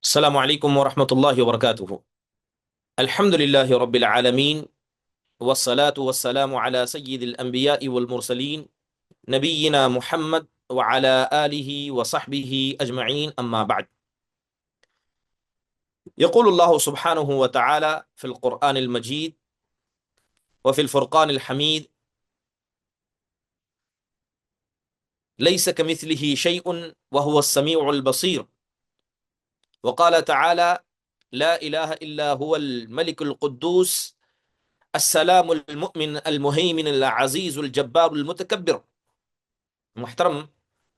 السلام علیکم ورحمۃ اللہ وبرکاتہ۔ الحمد للہ رب العالمین، والصلاة والسلام علی سید الانبیاء والمرسلین، نبینا محمد وعلی آلہ وصحبہ اجمعین، اما بعد۔ یقول اللہ سبحانہ وتعالی فی القرآن المجید وفی الفرقان الحمید: لیس کمثلہ شیء وہو السمیع البصیر۔ وقال تعالی: لا الہ الا هو الملک القدوس السلام المؤمن المہیمن العزیز الجبار المتکبر۔ محترم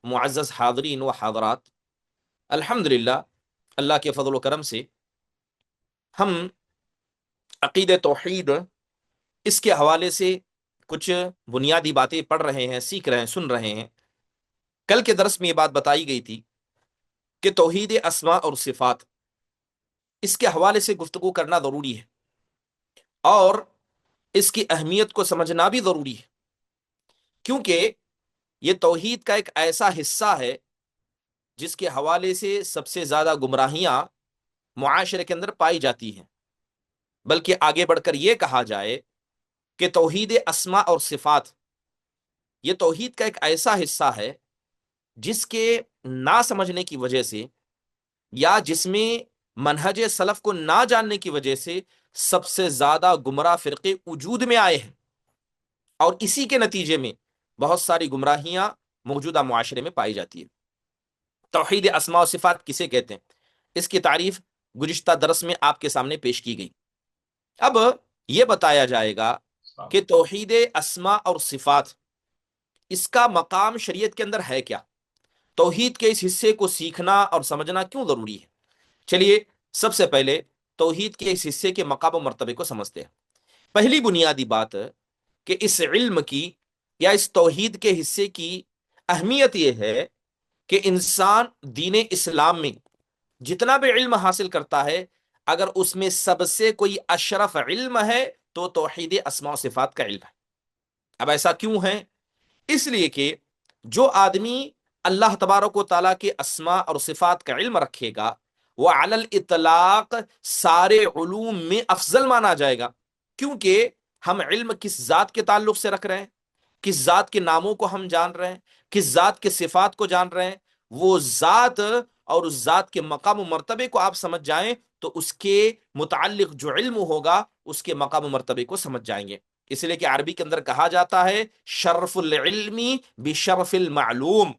معزز حاضرین و حاضرات، الحمدللہ اللہ کے فضل و کرم سے ہم عقید توحید اس کے حوالے سے کچھ بنیادی باتیں پڑھ رہے ہیں، سیکھ رہے ہیں، سن رہے ہیں۔ کل کے درس میں یہ بات بتائی گئی تھی کہ توحید اسماء اور صفات، اس کے حوالے سے گفتگو کرنا ضروری ہے اور اس کی اہمیت کو سمجھنا بھی ضروری ہے، کیونکہ یہ توحید کا ایک ایسا حصہ ہے جس کے حوالے سے سب سے زیادہ گمراہیاں معاشرے کے اندر پائی جاتی ہیں۔ بلکہ آگے بڑھ کر یہ کہا جائے کہ توحید اسماء اور صفات یہ توحید کا ایک ایسا حصہ ہے جس کے نہ سمجھنے کی وجہ سے یا جس میں منہج سلف کو نہ جاننے کی وجہ سے سب سے زیادہ گمراہ فرقے وجود میں آئے ہیں، اور اسی کے نتیجے میں بہت ساری گمراہیاں موجودہ معاشرے میں پائی جاتی ہیں۔ توحید اسماء و صفات کسے کہتے ہیں، اس کی تعریف گزشتہ درس میں آپ کے سامنے پیش کی گئی۔ اب یہ بتایا جائے گا کہ توحید اسماء اور صفات، اس کا مقام شریعت کے اندر ہے کیا، توحید کے اس حصے کو سیکھنا اور سمجھنا کیوں ضروری ہے۔ چلیے سب سے پہلے توحید کے اس حصے کے مقام و مرتبے کو سمجھتے ہیں۔ پہلی بنیادی بات کہ اس علم کی یا اس توحید کے حصے کی اہمیت یہ ہے کہ انسان دین اسلام میں جتنا بھی علم حاصل کرتا ہے، اگر اس میں سب سے کوئی اشرف علم ہے تو توحید اسماء و صفات کا علم ہے۔ اب ایسا کیوں ہے؟ اس لیے کہ جو آدمی اللہ تبارک و تعالیٰ کے اسماء اور صفات کا علم رکھے گا، وہ علی الاطلاق سارے علوم میں افضل مانا جائے گا، کیونکہ ہم علم کس ذات کے تعلق سے رکھ رہے ہیں، کس ذات کے ناموں کو ہم جان رہے ہیں، کس ذات کے صفات کو جان رہے ہیں۔ وہ ذات اور اس ذات کے مقام و مرتبے کو آپ سمجھ جائیں تو اس کے متعلق جو علم ہوگا اس کے مقام و مرتبے کو سمجھ جائیں گے۔ اس لیے کہ عربی کے اندر کہا جاتا ہے شرف العلم بشرف المعلوم،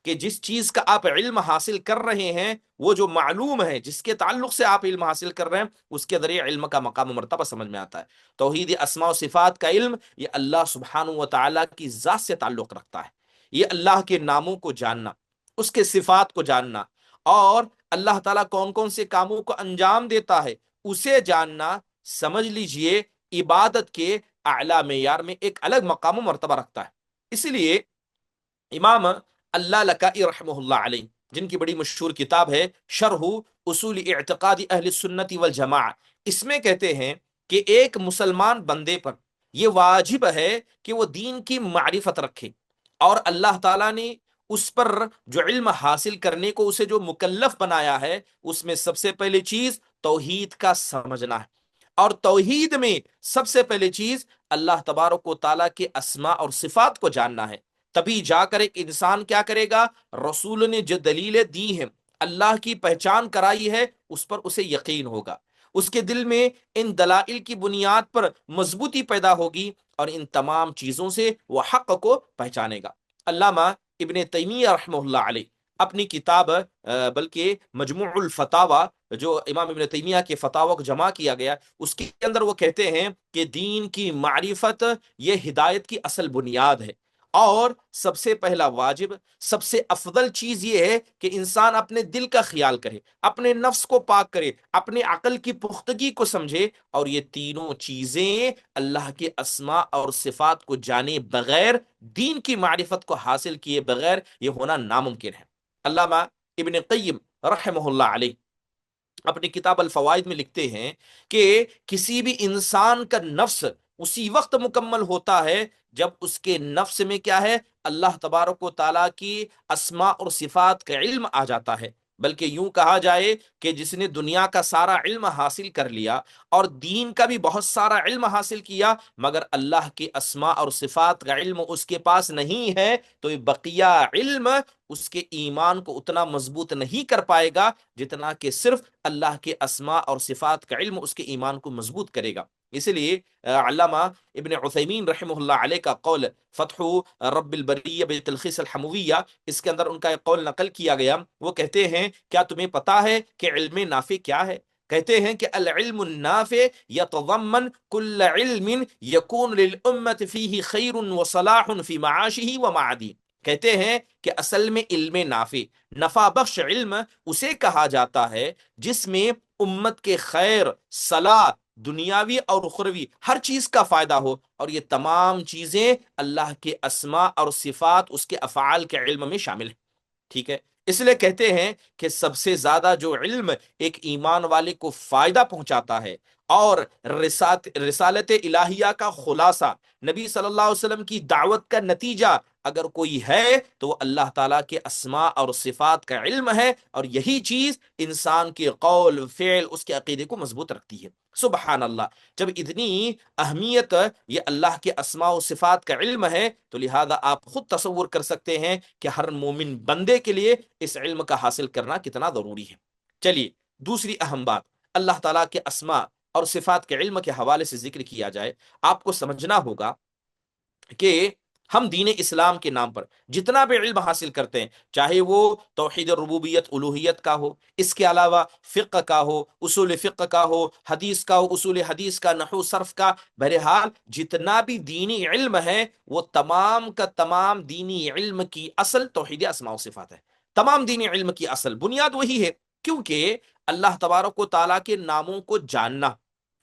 کہ جس چیز کا آپ علم حاصل کر رہے ہیں، وہ جو معلوم ہے، جس کے تعلق سے آپ علم حاصل کر رہے ہیں، اس کے ذریعے علم کا مقام و مرتبہ سمجھ میں آتا ہے۔ توحید اسماء و صفات کا علم یہ اللہ سبحانہ و تعالیٰ کی ذات سے تعلق رکھتا ہے۔ یہ اللہ کے ناموں کو جاننا، اس کے صفات کو جاننا، اور اللہ تعالیٰ کون کون سے کاموں کو انجام دیتا ہے اسے جاننا، سمجھ لیجئے عبادت کے اعلیٰ معیار میں ایک الگ مقام و مرتبہ رکھتا ہے۔ اسی لیے امام اللہ لکائی رحمہ اللہ علیہ، جن کی بڑی مشہور کتاب ہے شرح اصول اعتقاد اہل سنت والجماع، اس میں کہتے ہیں کہ ایک مسلمان بندے پر یہ واجب ہے کہ وہ دین کی معرفت رکھے، اور اللہ تعالیٰ نے اس پر جو علم حاصل کرنے کو اسے جو مکلف بنایا ہے، اس میں سب سے پہلی چیز توحید کا سمجھنا ہے، اور توحید میں سب سے پہلی چیز اللہ تبارک و تعالیٰ کے اسماء اور صفات کو جاننا ہے۔ تبھی جا کر ایک انسان کیا کرے گا، رسول نے جو دلیلیں دی ہیں، اللہ کی پہچان کرائی ہے، اس پر اسے یقین ہوگا، اس کے دل میں ان دلائل کی بنیاد پر مضبوطی پیدا ہوگی، اور ان تمام چیزوں سے وہ حق کو پہچانے گا۔ علامہ ابن تیمیہ رحمہ اللہ علیہ اپنی کتاب بلکہ مجموع الفتاوی، جو امام ابن تیمیہ کے فتاوی کو جمع کیا گیا، اس کے اندر وہ کہتے ہیں کہ دین کی معرفت یہ ہدایت کی اصل بنیاد ہے، اور سب سے پہلا واجب، سب سے افضل چیز یہ ہے کہ انسان اپنے دل کا خیال کرے، اپنے نفس کو پاک کرے، اپنے عقل کی پختگی کو سمجھے، اور یہ تینوں چیزیں اللہ کے اسماء اور صفات کو جانے بغیر، دین کی معرفت کو حاصل کیے بغیر یہ ہونا ناممکن ہے۔ علامہ ابن قیم رحمہ اللہ علیہ اپنی کتاب الفوائد میں لکھتے ہیں کہ کسی بھی انسان کا نفس اسی وقت مکمل ہوتا ہے جب اس کے نفس میں کیا ہے، اللہ تبارک و تعالیٰ کی اسماء اور صفات کا علم آ جاتا ہے۔ بلکہ یوں کہا جائے کہ جس نے دنیا کا سارا علم حاصل کر لیا اور دین کا بھی بہت سارا علم حاصل کیا، مگر اللہ کی اسماء اور صفات کا علم اس کے پاس نہیں ہے، تو یہ بقیہ علم اس کے ایمان کو اتنا مضبوط نہیں کر پائے گا جتنا کہ صرف اللہ کے اسماء اور صفات کا علم اس کے ایمان کو مضبوط کرے گا۔ اس لیے علامہ ابن عثیمین رحمہ اللہ علیہ کا قول فتح رب البریہ بتلخیص الحمویہ، اس کے اندر ان کا ایک قول نقل کیا گیا، وہ کہتے ہیں کیا تمہیں پتا ہے کہ علم نافع کیا ہے؟ کہتے ہیں کہ العلم النافع یتضمن کل علم یکون للامت فیہ خیر وصلاح فی معاشہ ومعادی۔ کہتے ہیں کہ اصل میں علم نافع، نفع بخش علم اسے کہا جاتا ہے جس میں امت کے خیر، صلاح، دنیاوی اور اخروی ہر چیز کا فائدہ ہو، اور یہ تمام چیزیں اللہ کے اسماء اور صفات، اس کے افعال کے علم میں شامل ہیں۔ ٹھیک ہے، اس لیے کہتے ہیں کہ سب سے زیادہ جو علم ایک ایمان والے کو فائدہ پہنچاتا ہے اور رسالت الہیہ کا خلاصہ، نبی صلی اللہ علیہ وسلم کی دعوت کا نتیجہ اگر کوئی ہے تو وہ اللہ تعالیٰ کے اسماء اور صفات کا علم ہے، اور یہی چیز انسان کے قول، فعل، اس کے عقیدے کو مضبوط رکھتی ہے۔ سبحان اللہ، جب اتنی اہمیت یہ اللہ کے اسماء و صفات کا علم ہے تو لہذا آپ خود تصور کر سکتے ہیں کہ ہر مومن بندے کے لیے اس علم کا حاصل کرنا کتنا ضروری ہے۔ چلیے دوسری اہم بات اللہ تعالیٰ کے اسماء اور صفات کے علم کے حوالے سے ذکر کیا جائے، آپ کو سمجھنا ہوگا کہ ہم دین اسلام کے نام پر جتنا بھی علم حاصل کرتے ہیں، چاہے وہ توحید ربوبیت الوہیت کا ہو، اس کے علاوہ فقہ کا ہو، اصول فقہ کا ہو، حدیث کا ہو، اصول حدیث کا، نحو صرف کا، بہرحال جتنا بھی دینی علم ہے وہ تمام کا تمام دینی علم کی اصل توحید اسماء و صفات ہے۔ تمام دینی علم کی اصل بنیاد وہی ہے، کیونکہ اللہ تبارک و تعالیٰ کے ناموں کو جاننا،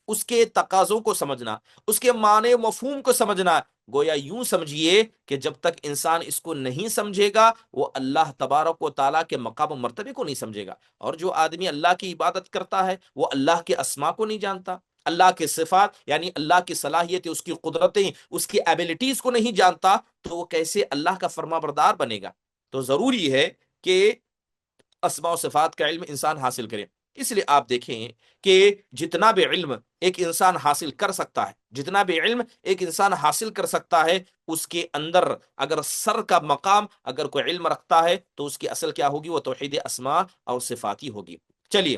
اس کے تقاضوں کو سمجھنا، اس کے معنی و مفہوم کو سمجھنا، گویا یوں سمجھیے کہ جب تک انسان اس کو نہیں سمجھے گا وہ اللہ تبارک و تعالیٰ کے مقام و مرتبے کو نہیں سمجھے گا۔ اور جو آدمی اللہ کی عبادت کرتا ہے وہ اللہ کے اسماء کو نہیں جانتا، اللہ کے صفات یعنی اللہ کی صلاحیتیں، اس کی قدرتیں، اس کی ایبلٹیز کو نہیں جانتا، تو وہ کیسے اللہ کا فرما بردار بنے گا؟ تو ضروری ہے کہ اسماء و صفات کا علم انسان حاصل کرے۔ اس لیے آپ دیکھیں کہ جتنا بھی علم ایک انسان حاصل کر سکتا ہے، جتنا بھی علم ایک انسان حاصل کر سکتا ہے، اس کے اندر اگر سر کا مقام اگر کوئی علم رکھتا ہے تو اس کی اصل کیا ہوگی؟ وہ توحید اسماء اور صفاتی ہوگی۔ چلیے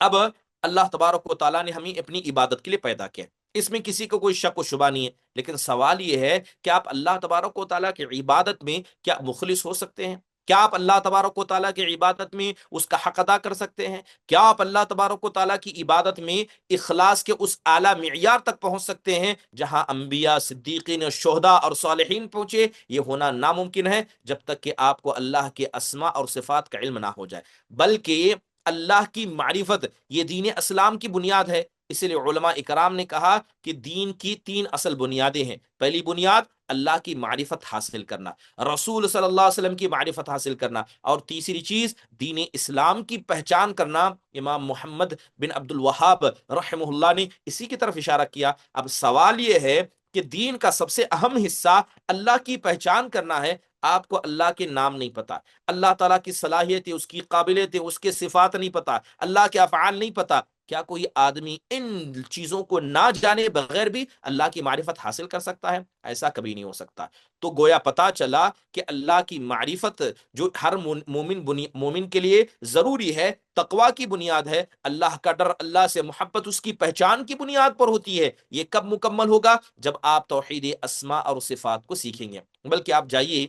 اب اللہ تبارک و تعالیٰ نے ہمیں اپنی عبادت کے لیے پیدا کیا، اس میں کسی کو کوئی شک و شبہ نہیں ہے، لیکن سوال یہ ہے کہ آپ اللہ تبارک و تعالیٰ کی عبادت میں کیا مخلص ہو سکتے ہیں؟ کیا آپ اللہ تبارک و تعالیٰ کی عبادت میں اس کا حق ادا کر سکتے ہیں؟ کیا آپ اللہ تبارک و تعالیٰ کی عبادت میں اخلاص کے اس اعلیٰ معیار تک پہنچ سکتے ہیں جہاں انبیاء، صدیقین، شہداء اور صالحین پہنچے؟ یہ ہونا ناممکن ہے جب تک کہ آپ کو اللہ کے اسماء اور صفات کا علم نہ ہو جائے، بلکہ اللہ کی معرفت یہ دین اسلام کی بنیاد ہے۔ اس لیے علماء اکرام نے کہا کہ دین کی تین اصل بنیادیں ہیں۔ پہلی بنیاد اللہ کی معرفت حاصل کرنا، رسول صلی اللہ علیہ وسلم کی معرفت حاصل کرنا، اور تیسری چیز دین اسلام کی پہچان کرنا۔ امام محمد بن عبد الوہاب رحمہ اللہ نے اسی کی طرف اشارہ کیا۔ اب سوال یہ ہے کہ دین کا سب سے اہم حصہ اللہ کی پہچان کرنا ہے۔ آپ کو اللہ کے نام نہیں پتا، اللہ تعالیٰ کی صلاحیتیں، اس کی قابلیتیں، اس کے صفات نہیں پتا، اللہ کے افعال نہیں پتا، کیا کوئی آدمی ان چیزوں کو نہ جانے بغیر بھی اللہ کی معرفت حاصل کر سکتا ہے؟ ایسا کبھی نہیں ہو سکتا۔ تو گویا پتا چلا کہ اللہ کی معرفت جو ہر مومن کے لیے ضروری ہے، تقوی کی بنیاد ہے، اللہ کا ڈر، اللہ سے محبت اس کی پہچان کی بنیاد پر ہوتی ہے۔ یہ کب مکمل ہوگا؟ جب آپ توحید اسماء اور صفات کو سیکھیں گے۔ بلکہ آپ جائیے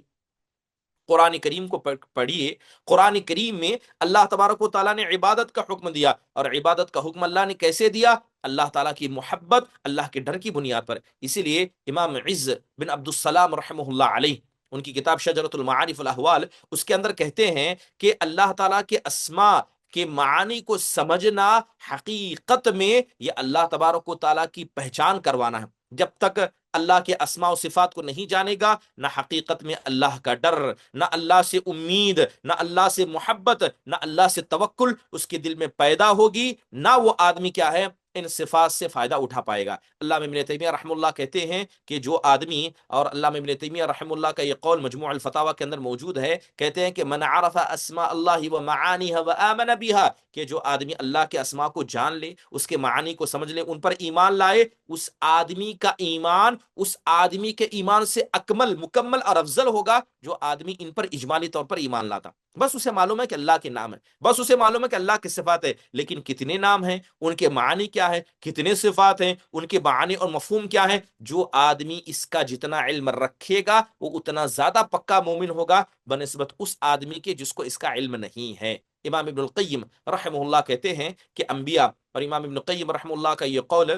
قرآن کریم کو پڑھیے، قرآن کریم میں اللہ تبارک و تعالیٰ نے عبادت کا حکم دیا، اور عبادت کا حکم اللہ نے کیسے دیا؟ اللہ تعالیٰ کی محبت، اللہ کے ڈر کی بنیاد پر۔ اسی لیے امام عز بن عبد السلام رحمہ اللہ علیہ، ان کی کتاب شجرۃ المعارف الاحوال، اس کے اندر کہتے ہیں کہ اللہ تعالیٰ کے اسماء کے معانی کو سمجھنا حقیقت میں یہ اللہ تبارک و تعالیٰ کی پہچان کروانا ہے۔ جب تک اللہ کے اسماء و صفات کو نہیں جانے گا، نہ حقیقت میں اللہ کا ڈر، نہ اللہ سے امید، نہ اللہ سے محبت، نہ اللہ سے توکل اس کے دل میں پیدا ہوگی، نہ وہ آدمی کیا ہے؟ ان صفات سے فائدہ اٹھا پائے گا۔ علامہ ابن تیمیہ رحمہ اللہ کہتے ہیں کہ جو آدمی، اور علامہ ابن تیمیہ رحمہ اللہ کا یہ قول مجموع الفتاوی کے اندر موجود ہے، کہتے ہیں کہ من عرف اسماء اللہ و معانیها وآمن بها، کہ جو آدمی اللہ کے اسماء کو جان لے، اس کے معانی کو سمجھ لے، ان پر ایمان لائے، اس آدمی کا ایمان اس آدمی کے ایمان سے اکمل، مکمل اور افضل ہوگا جو آدمی ان پر اجمالی طور پر ایمان لاتا۔ بس اسے معلوم ہے کہ اللہ کے نام ہے، بس اسے معلوم ہے کہ اللہ کی صفات ہے، لیکن کتنے نام ہیں، ان کے معنی کیا ہے، کتنے صفات ہیں، ان کے معنی اور مفہوم کیا ہے، جو آدمی اس کا جتنا علم رکھے گا وہ اتنا زیادہ پکا مومن ہوگا بنسبت اس آدمی کے جس کو اس کا علم نہیں ہے۔ امام ابن القیم رحمہ اللہ کہتے ہیں کہ انبیاء، اور امام ابن القیم رحمہ اللہ کا یہ قول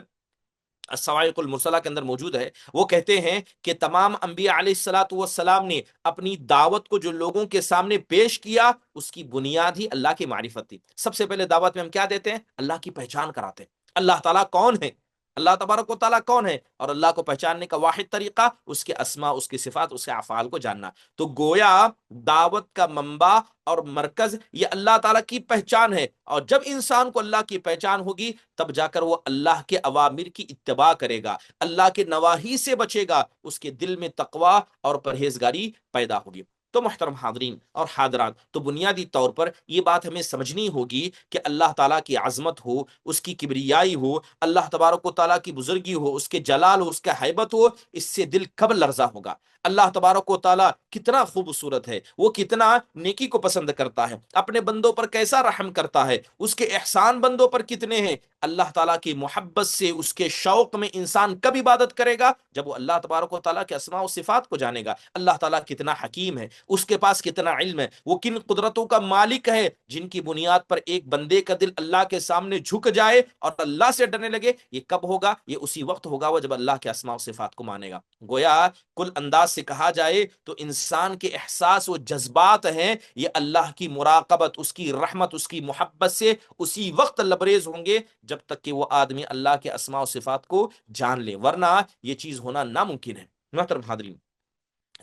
الصواعق المرسلہ کے اندر موجود ہے، وہ کہتے ہیں کہ تمام انبیاء علیہ الصلوۃ والسلام نے اپنی دعوت کو جو لوگوں کے سامنے پیش کیا، اس کی بنیاد ہی اللہ کی معرفت تھی۔ سب سے پہلے دعوت میں ہم کیا دیتے ہیں؟ اللہ کی پہچان کراتے ہیں، اللہ تعالیٰ کون ہے، اللہ تبارک و تعالیٰ کون ہے، اور اللہ کو پہچاننے کا واحد طریقہ اس کے اسماء، اس کی صفات، اس کے افعال کو جاننا۔ تو گویا دعوت کا منبع اور مرکز یہ اللہ تعالیٰ کی پہچان ہے، اور جب انسان کو اللہ کی پہچان ہوگی تب جا کر وہ اللہ کے اوامر کی اتباع کرے گا، اللہ کے نواہی سے بچے گا، اس کے دل میں تقوی اور پرہیزگاری پیدا ہوگی۔ تو محترم حاضرین اور حاضرات، تو بنیادی طور پر یہ بات ہمیں سمجھنی ہوگی کہ اللہ تعالیٰ کی عظمت ہو، اس کی کبریائی ہو، اللہ تبارک و تعالیٰ کی بزرگی ہو، اس کے جلال ہو، اس کا ہیبت ہو، اس سے دل کب لرزہ ہوگا؟ اللہ تبارک و تعالیٰ کتنا خوبصورت ہے، وہ کتنا نیکی کو پسند کرتا ہے، اپنے بندوں پر کیسا رحم کرتا ہے، اس کے احسان بندوں پر کتنے ہیں۔ اللہ تعالیٰ کی محبت سے، اس کے شوق میں انسان کب عبادت کرے گا؟ جب وہ اللہ تبارک و تعالیٰ کے اسماء و صفات کو جانے گا۔ اللہ تعالیٰ کتنا حکیم ہے، اس کے پاس کتنا علم ہے، وہ کن قدرتوں کا مالک ہے جن کی بنیاد پر ایک بندے کا دل اللہ کے سامنے جھک جائے اور اللہ سے ڈرنے لگے۔ یہ کب ہوگا؟ یہ اسی وقت ہوگا وہ جب اللہ کے اسماء و صفات کو مانے گا۔ گویا کل انداز سے کہا جائے تو انسان کے احساس و جذبات ہیں یہ اللہ کی مراقبت، اس کی رحمت، اس کی محبت سے اسی وقت لبریز ہوں گے جب تک کہ وہ آدمی اللہ کے اسماء و صفات کو جان لے، ورنہ یہ چیز ہونا ناممکن ہے۔ محترم حاضرین،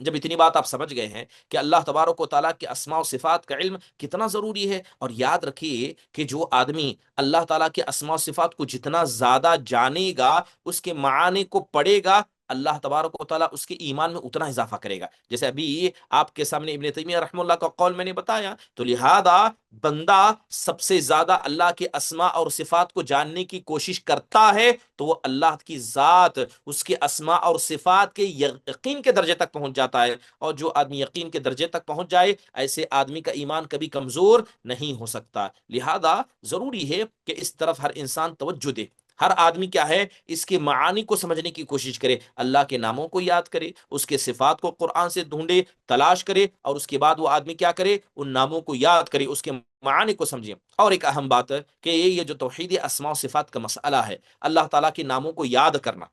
جب اتنی بات آپ سمجھ گئے ہیں کہ اللہ تبارک و تعالیٰ کے اسماء و صفات کا علم کتنا ضروری ہے، اور یاد رکھیے کہ جو آدمی اللہ تعالیٰ کے اسماء و صفات کو جتنا زیادہ جانے گا، اس کے معانی کو پڑھے گا، اللہ تبارک و تعالیٰ اس کے ایمان میں اتنا اضافہ کرے گا۔ جیسے ابھی آپ کے سامنے ابن تیمیہ رحمہ اللہ کا قول میں نے بتایا، تو لہذا بندہ سب سے زیادہ اللہ کے اسماء اور صفات کو جاننے کی کوشش کرتا ہے تو وہ اللہ کی ذات، اس کے اسماء اور صفات کے یقین کے درجے تک پہنچ جاتا ہے، اور جو آدمی یقین کے درجے تک پہنچ جائے ایسے آدمی کا ایمان کبھی کمزور نہیں ہو سکتا۔ لہذا ضروری ہے کہ اس طرف ہر انسان توجہ دے، ہر آدمی کیا ہے، اس کے معانی کو سمجھنے کی کوشش کرے، اللہ کے ناموں کو یاد کرے، اس کے صفات کو قرآن سے ڈھونڈے، تلاش کرے، اور اس کے بعد وہ آدمی کیا کرے، ان ناموں کو یاد کرے، اس کے معانی کو سمجھے۔ اور ایک اہم بات ہے کہ یہ جو توحید اسماء و صفات کا مسئلہ ہے، اللہ تعالیٰ کے ناموں کو یاد کرنا،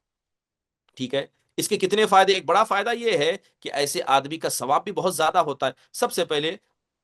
ٹھیک ہے، اس کے کتنے فائدے؟ ایک بڑا فائدہ یہ ہے کہ ایسے آدمی کا ثواب بھی بہت زیادہ ہوتا ہے۔ سب سے پہلے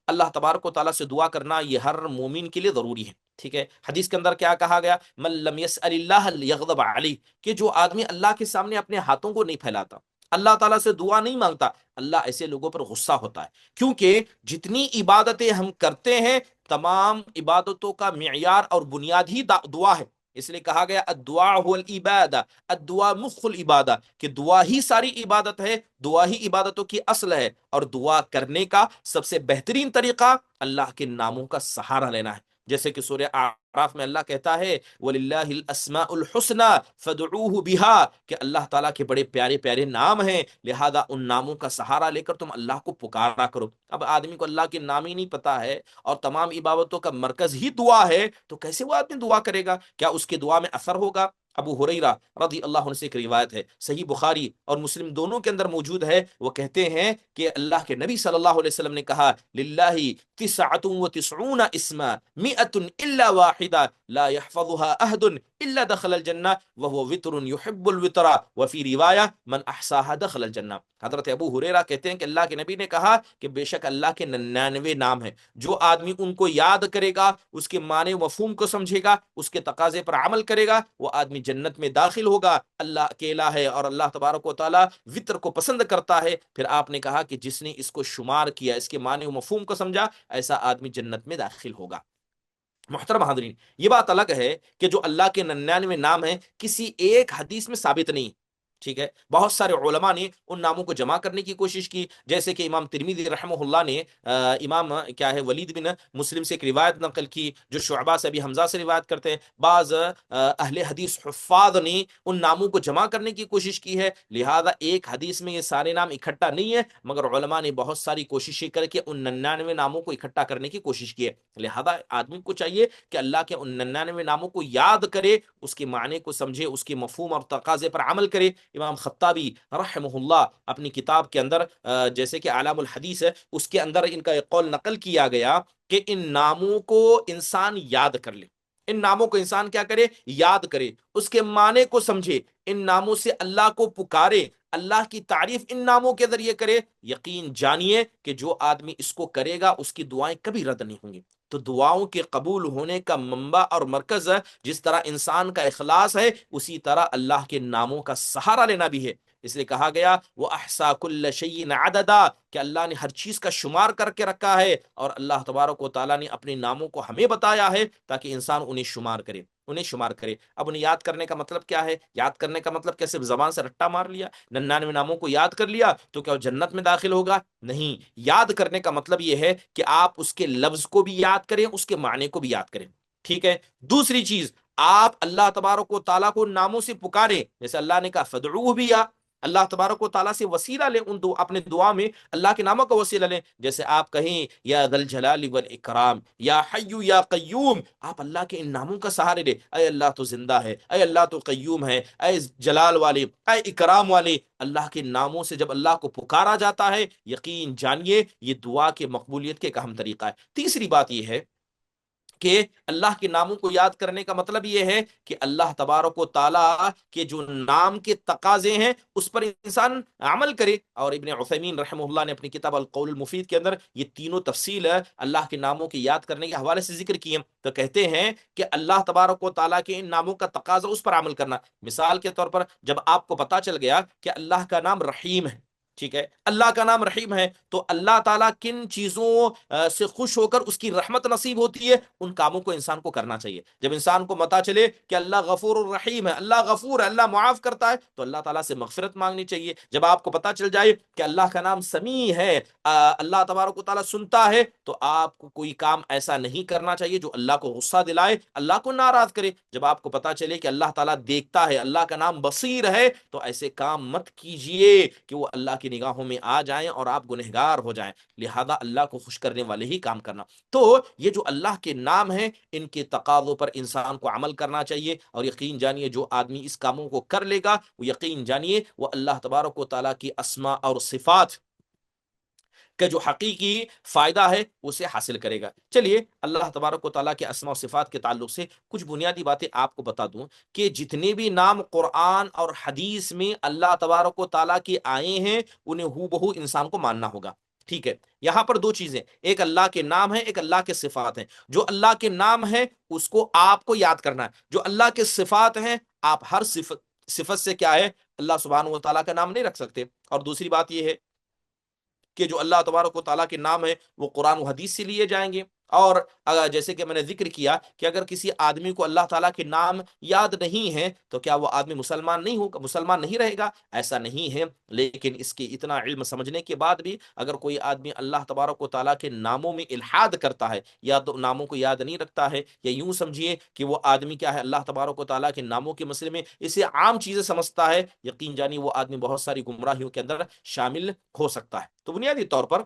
اللہ تبارک و تعالیٰ سے دعا کرنا یہ ہر مومن کے لیے ضروری ہے، ٹھیک ہے۔ حدیث کے اندر کیا کہا گیا؟ من لم يسأل اللہ یغضب علیہ، کہ جو آدمی اللہ کے سامنے اپنے ہاتھوں کو نہیں پھیلاتا، اللہ تعالیٰ سے دعا نہیں مانگتا، اللہ ایسے لوگوں پر غصہ ہوتا ہے، کیونکہ جتنی عبادتیں ہم کرتے ہیں تمام عبادتوں کا معیار اور بنیاد ہی دعا ہے۔ اس لیے کہا گیا الدعاء هو العبادہ، الدعاء مخ العبادہ، کہ دعا ہی ساری عبادت ہے، دعا ہی عبادتوں کی اصل ہے، اور دعا کرنے کا سب سے بہترین طریقہ اللہ کے ناموں کا سہارا لینا ہے۔ جیسے کہ سورہ اعراف میں اللہ کہتا ہے وَلِلَّهِ الْأَسْمَاءُ الْحُسْنَى فَادْعُوهُ بِهَا، کہ اللہ تعالیٰ کے بڑے پیارے پیارے نام ہیں، لہذا ان ناموں کا سہارا لے کر تم اللہ کو پکارا کرو۔ اب آدمی کو اللہ کے نام ہی نہیں پتا ہے اور تمام عبادتوں کا مرکز ہی دعا ہے، تو کیسے وہ آدمی دعا کرے گا؟ کیا اس کے دعا میں اثر ہوگا؟ ابو ہریرہ رضی اللہ عنہ سے ایک روایت ہے، صحیح بخاری اور مسلم دونوں کے اندر موجود ہے، وہ کہتے ہیں کہ اللہ کے نبی صلی اللہ علیہ وسلم نے کہا للہ 99 اسما 100 الا واحدہ لا يحفظها احد الا دخل الجنہ وهو وتر يحب الوتر وفي روایہ من احصاها دخل الجنہ۔ حضرت ابو ہریرہ کہتے ہیں کہ اللہ کے نبی نے کہا کہ بے شک اللہ کے 99 نام ہیں، جو آدمی ان کو یاد کرے گا، اس کے معنی و مفہوم کو سمجھے گا، اس کے تقاضے پر عمل کرے گا، وہ آدمی جنت میں داخل ہوگا۔ اللہ اکیلا ہے اور اللہ تبارک و تعالیٰ وطر کو پسند کرتا ہے۔ پھر آپ نے کہا کہ جس نے اس کو شمار کیا، اس کے معنی و مفہوم کو سمجھا، ایسا آدمی جنت میں داخل ہوگا۔ محترم حاضرین، یہ بات الگ ہے کہ جو اللہ کے 99 نام ہیں کسی ایک حدیث میں ثابت نہیں، ٹھیک ہے، بہت سارے علماء نے ان ناموں کو جمع کرنے کی کوشش کی، جیسے کہ امام ترمذی رحمہ اللہ نے امام کیا ہے ولید بن مسلم سے ایک روایت نقل کی جو شعبہ سے ابی حمزہ سے روایت کرتے ہیں، بعض اہل حدیث حفاظ نے ان ناموں کو جمع کرنے کی کوشش کی ہے، لہذا ایک حدیث میں یہ سارے نام اکٹھا نہیں ہے، مگر علماء نے بہت ساری کوششیں کر کے ان 99 ناموں کو اکٹھا کرنے کی کوشش کی ہے، لہذا آدمی کو چاہیے کہ اللہ کے ان 99 ناموں کو یاد کرے، اس کے معنی کو سمجھے، اس کے مفہوم اور تقاضے پر عمل کرے۔ امام خطابی رحمہ اللہ اپنی کتاب کے اندر جیسے کہ اعلام الحدیث ہے، اس کے اندر ان کا ایک قول نقل کیا گیا کہ ان ناموں کو انسان یاد کر لے، ان ناموں کو انسان کیا کرے، یاد کرے، اس کے معنی کو سمجھے، ان ناموں سے اللہ کو پکارے، اللہ کی تعریف ان ناموں کے ذریعے کرے، یقین جانیے کہ جو آدمی اس کو کرے گا اس کی دعائیں کبھی رد نہیں ہوں گی۔ تو دعاؤں کے قبول ہونے کا منبع اور مرکز جس طرح انسان کا اخلاص ہے، اسی طرح اللہ کے ناموں کا سہارا لینا بھی ہے، اس لیے کہا گیا وہ احصا کل شیء عددا، کہ اللہ نے ہر چیز کا شمار کر کے رکھا ہے، اور اللہ تبارک و تعالیٰ نے اپنے ناموں کو ہمیں بتایا ہے تاکہ انسان انہیں شمار کرے، انہیں شمار کرے۔ اب انہیں یاد کرنے کا مطلب کیا ہے؟ یاد کرنے کا مطلب کیا صرف زبان سے رٹا مار لیا، 99 ناموں کو یاد کر لیا تو کیا وہ جنت میں داخل ہوگا؟ نہیں، یاد کرنے کا مطلب یہ ہے کہ آپ اس کے لفظ کو بھی یاد کریں، اس کے معنی کو بھی یاد کریں، ٹھیک ہے۔ دوسری چیز، آپ اللہ تبارک و تعالیٰ کو ناموں سے پکاریں، جیسے اللہ نے کہا فدعوہ بھی، اللہ تبارک و تعالیٰ سے وسیلہ لیں، ان اپنے دعا میں اللہ کے ناموں کا وسیلہ لیں، جیسے آپ کہیں یا ذل جلال والاکرام، یا حی یا قیوم، آپ اللہ کے ان ناموں کا سہارے لیں، اے اللہ تو زندہ ہے، اے اللہ تو قیوم ہے، اے جلال والے، اے اکرام والے، اللہ کے ناموں سے جب اللہ کو پکارا جاتا ہے، یقین جانیے یہ دعا کے مقبولیت کے ایک اہم طریقہ ہے۔ تیسری بات یہ ہے کہ اللہ کے ناموں کو یاد کرنے کا مطلب یہ ہے کہ اللہ تبارک و تعالیٰ کے جو نام کے تقاضے ہیں اس پر انسان عمل کرے، اور ابن عثیمین رحمہ اللہ نے اپنی کتاب القول المفید کے اندر یہ تینوں تفصیل اللہ کے ناموں کے یاد کرنے کے حوالے سے ذکر کیے، تو کہتے ہیں کہ اللہ تبارک و تعالیٰ کے ان ناموں کا تقاضا اس پر عمل کرنا، مثال کے طور پر جب آپ کو پتا چل گیا کہ اللہ کا نام رحیم ہے، ٹھیک ہے، اللہ کا نام رحیم ہے، تو اللہ تعالیٰ کن چیزوں سے خوش ہو کر اس کی رحمت نصیب ہوتی ہے، ان کاموں کو انسان کو کرنا چاہیے۔ جب انسان کو پتا چلے کہ اللہ غفور الرحیم ہے، اللہ غفور ہے، اللہ معاف کرتا ہے، تو اللہ تعالیٰ سے مغفرت مانگنی چاہیے۔ جب آپ کو پتا چل جائے کہ اللہ کا نام سمیع ہے، اللہ تبارک و تعالیٰ سنتا ہے، تو آپ کو کوئی کام ایسا نہیں کرنا چاہیے جو اللہ کو غصہ دلائے، اللہ کو ناراض کرے۔ جب آپ کو پتا چلے کہ اللہ تعالیٰ دیکھتا ہے، اللہ کا نام بصیر ہے، تو ایسے کام مت کیجئے کہ وہ اللہ کی نگاہوں میں آ جائیں اور آپ گنہگار ہو جائیں، لہذا اللہ کو خوش کرنے والے ہی کام کرنا۔ تو یہ جو اللہ کے نام ہیں ان کے تقاضوں پر انسان کو عمل کرنا چاہیے، اور یقین جانیے جو آدمی اس کاموں کو کر لے گا وہ یقین جانیے وہ اللہ تبارک و تعالیٰ کی اسماء اور صفات کا جو حقیقی فائدہ ہے اسے حاصل کرے گا۔ چلیے اللہ تبارک و تعالیٰ کے اسماء و صفات کے تعلق سے کچھ بنیادی باتیں آپ کو بتا دوں کہ جتنے بھی نام قرآن اور حدیث میں اللہ تبارک و تعالیٰ کے آئے ہیں انہیں ہو بہو انسان کو ماننا ہوگا، ٹھیک ہے۔ یہاں پر دو چیزیں، ایک اللہ کے نام ہے، ایک اللہ کے صفات ہیں۔ جو اللہ کے نام ہے اس کو آپ کو یاد کرنا ہے، جو اللہ کے صفات ہیں آپ ہر صفت سے کیا ہے، اللہ سبحانہ و تعالیٰ کا نام نہیں رکھ سکتے۔ اور دوسری بات یہ ہے کہ جو اللہ تبارک و تعالیٰ کے نام ہے وہ قرآن و حدیث سے لیے جائیں گے، اور جیسے کہ میں نے ذکر کیا کہ اگر کسی آدمی کو اللہ تعالیٰ کے نام یاد نہیں ہے تو کیا وہ آدمی مسلمان نہیں ہوگا، مسلمان نہیں رہے گا؟ ایسا نہیں ہے، لیکن اس کے اتنا علم سمجھنے کے بعد بھی اگر کوئی آدمی اللہ تبارک و تعالیٰ کے ناموں میں الحاد کرتا ہے یا تو ناموں کو یاد نہیں رکھتا ہے، یا یوں سمجھیے کہ وہ آدمی کیا ہے اللہ تبارک و تعالیٰ کے ناموں کے مسئلے میں اسے عام چیزیں سمجھتا ہے، یقین جانی وہ آدمی بہت ساری گمراہیوں کے اندر شامل ہو سکتا ہے۔ تو بنیادی طور پر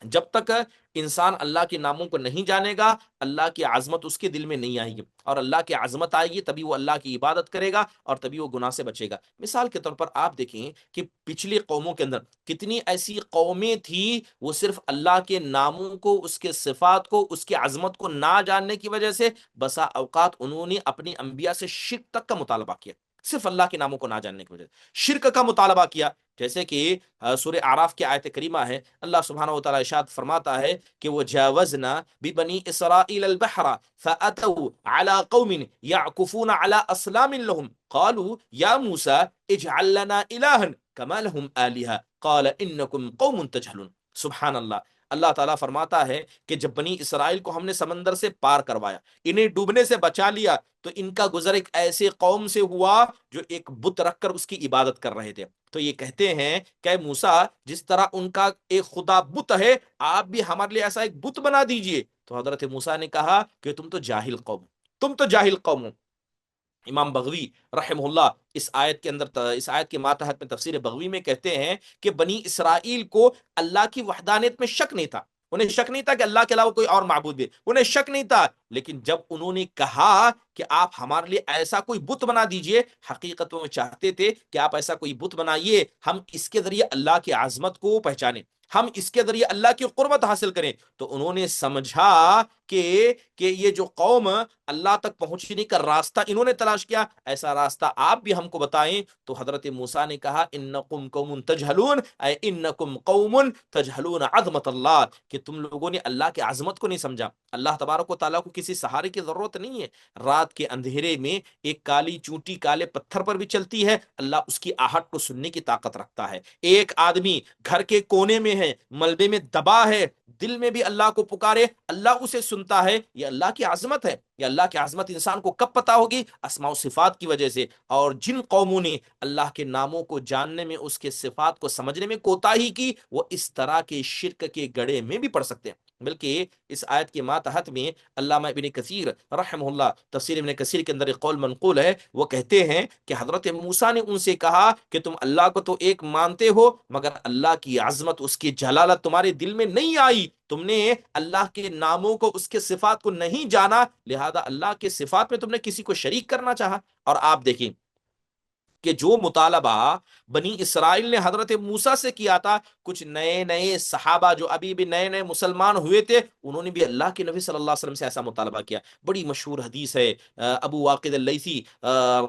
جب تک انسان اللہ کے ناموں کو نہیں جانے گا اللہ کی عظمت اس کے دل میں نہیں آئے گی، اور اللہ کی عظمت آئے گی تبھی وہ اللہ کی عبادت کرے گا اور تبھی وہ گناہ سے بچے گا۔ مثال کے طور پر آپ دیکھیں کہ پچھلی قوموں کے اندر کتنی ایسی قومیں تھیں وہ صرف اللہ کے ناموں کو، اس کے صفات کو، اس کی عظمت کو نہ جاننے کی وجہ سے بسا اوقات انہوں نے اپنی انبیاء سے شرک تک کا مطالبہ کیا، صرف اللہ کے ناموں کو نہ جاننے کی وجہ سے شرک کا مطالبہ کیا۔ جیسے کہ سورہ اعراف کی آیت کریمہ ہے، اللہ سبحانہ و تعالیٰ ارشاد فرماتا ہے کہ وَجَاوَزْنَا بِبَنِي إِسْرَائِيلَ الْبَحْرَ فَأَتَوْا عَلَى قَوْمٍ يَعْكُفُونَ عَلَى أَصْنَامٍ لَهُمْ قَالُوا يَا مُوسَى اجْعَل لَّنَا إِلَٰهًا كَمَا لَهُمْ آلِهَةٌ قَالَ إِنَّكُمْ قَوْمٌ تَجْهَلُونَ۔ سبحان اللہ، اللہ تعالیٰ فرماتا ہے کہ جب بنی اسرائیل کو ہم نے سمندر سے پار کروایا، انہیں ڈوبنے سے بچا لیا، تو ان کا گزر ایک ایسے قوم سے ہوا جو ایک بت رکھ کر اس کی عبادت کر رہے تھے۔ تو یہ کہتے ہیں کہ موسیٰ، جس طرح ان کا ایک خدا بت ہے، آپ بھی ہمارے لیے ایسا ایک بت بنا دیجئے۔ تو حضرت موسیٰ نے کہا کہ تم تو جاہل قوم، تم تو جاہل قوم ہو۔ امام بغوی رحمہ اللہ اس آیت کے اندر، اس آیت کے ماتحت میں تفسیر بغوی میں کہتے ہیں کہ بنی اسرائیل کو اللہ کی وحدانیت میں شک نہیں تھا، انہیں شک نہیں تھا کہ اللہ کے علاوہ کوئی اور معبود بھی، انہیں شک نہیں تھا، لیکن جب انہوں نے کہا کہ آپ ہمارے لیے ایسا کوئی بت بنا دیجئے، حقیقت میں چاہتے تھے کہ آپ ایسا کوئی بت بنائیے، ہم اس کے ذریعے اللہ کی عظمت کو پہچانیں، ہم اس کے ذریعے اللہ کی قربت حاصل کریں۔ تو انہوں نے سمجھا کہ یہ جو قوم اللہ تک پہنچنے کا راستہ انہوں نے تلاش کیا، ایسا راستہ آپ بھی ہم کو بتائیں۔ تو حضرت موسیٰ نے کہا انکم قوم تجہلون، اے انکم قوم تجہلون عظمت اللہ، کہ تم لوگوں نے اللہ کی عظمت کو نہیں سمجھا۔ اللہ تبارک و تعالیٰ کو کسی سہارے کی ضرورت نہیں ہے۔ رات کے اندھیرے میں ایک کالی چونٹی کالے پتھر پر بھی چلتی ہے، اللہ اس کی آہٹ کو سننے کی طاقت رکھتا ہے۔ ایک آدمی گھر کے کونے میں ہے، ملبے میں دبا ہے، دل میں بھی اللہ کو پکارے، اللہ اسے سنتا ہے۔ یہ اللہ کی عظمت ہے۔ یہ اللہ کی عظمت انسان کو کب پتا ہوگی؟ اسماء و صفات کی وجہ سے۔ اور جن قوموں نے اللہ کے ناموں کو جاننے میں، اس کے صفات کو سمجھنے میں کوتاہی کی، وہ اس طرح کے شرک کے گڑھے میں بھی پڑ سکتے ہیں۔ بلکہ اس آیت کے ماتحت میں علامہ ابن کثیر رحمہ اللہ تفسیر ابن کثیر کے اندر ایک قول منقول ہے، وہ کہتے ہیں کہ حضرت موسیٰ نے ان سے کہا کہ تم اللہ کو تو ایک مانتے ہو، مگر اللہ کی عظمت، اس کی جلالت تمہارے دل میں نہیں آئی، تم نے اللہ کے ناموں کو، اس کے صفات کو نہیں جانا، لہذا اللہ کے صفات میں تم نے کسی کو شریک کرنا چاہا۔ اور آپ دیکھیں کہ جو مطالبہ بنی اسرائیل نے حضرت موسیٰ سے کیا تھا، کچھ نئے نئے صحابہ جو ابھی بھی نئے نئے مسلمان ہوئے تھے، انہوں نے بھی اللہ کے نبی صلی اللہ علیہ وسلم سے ایسا مطالبہ کیا۔ بڑی مشہور حدیث ہے، ابو واقد اللیثی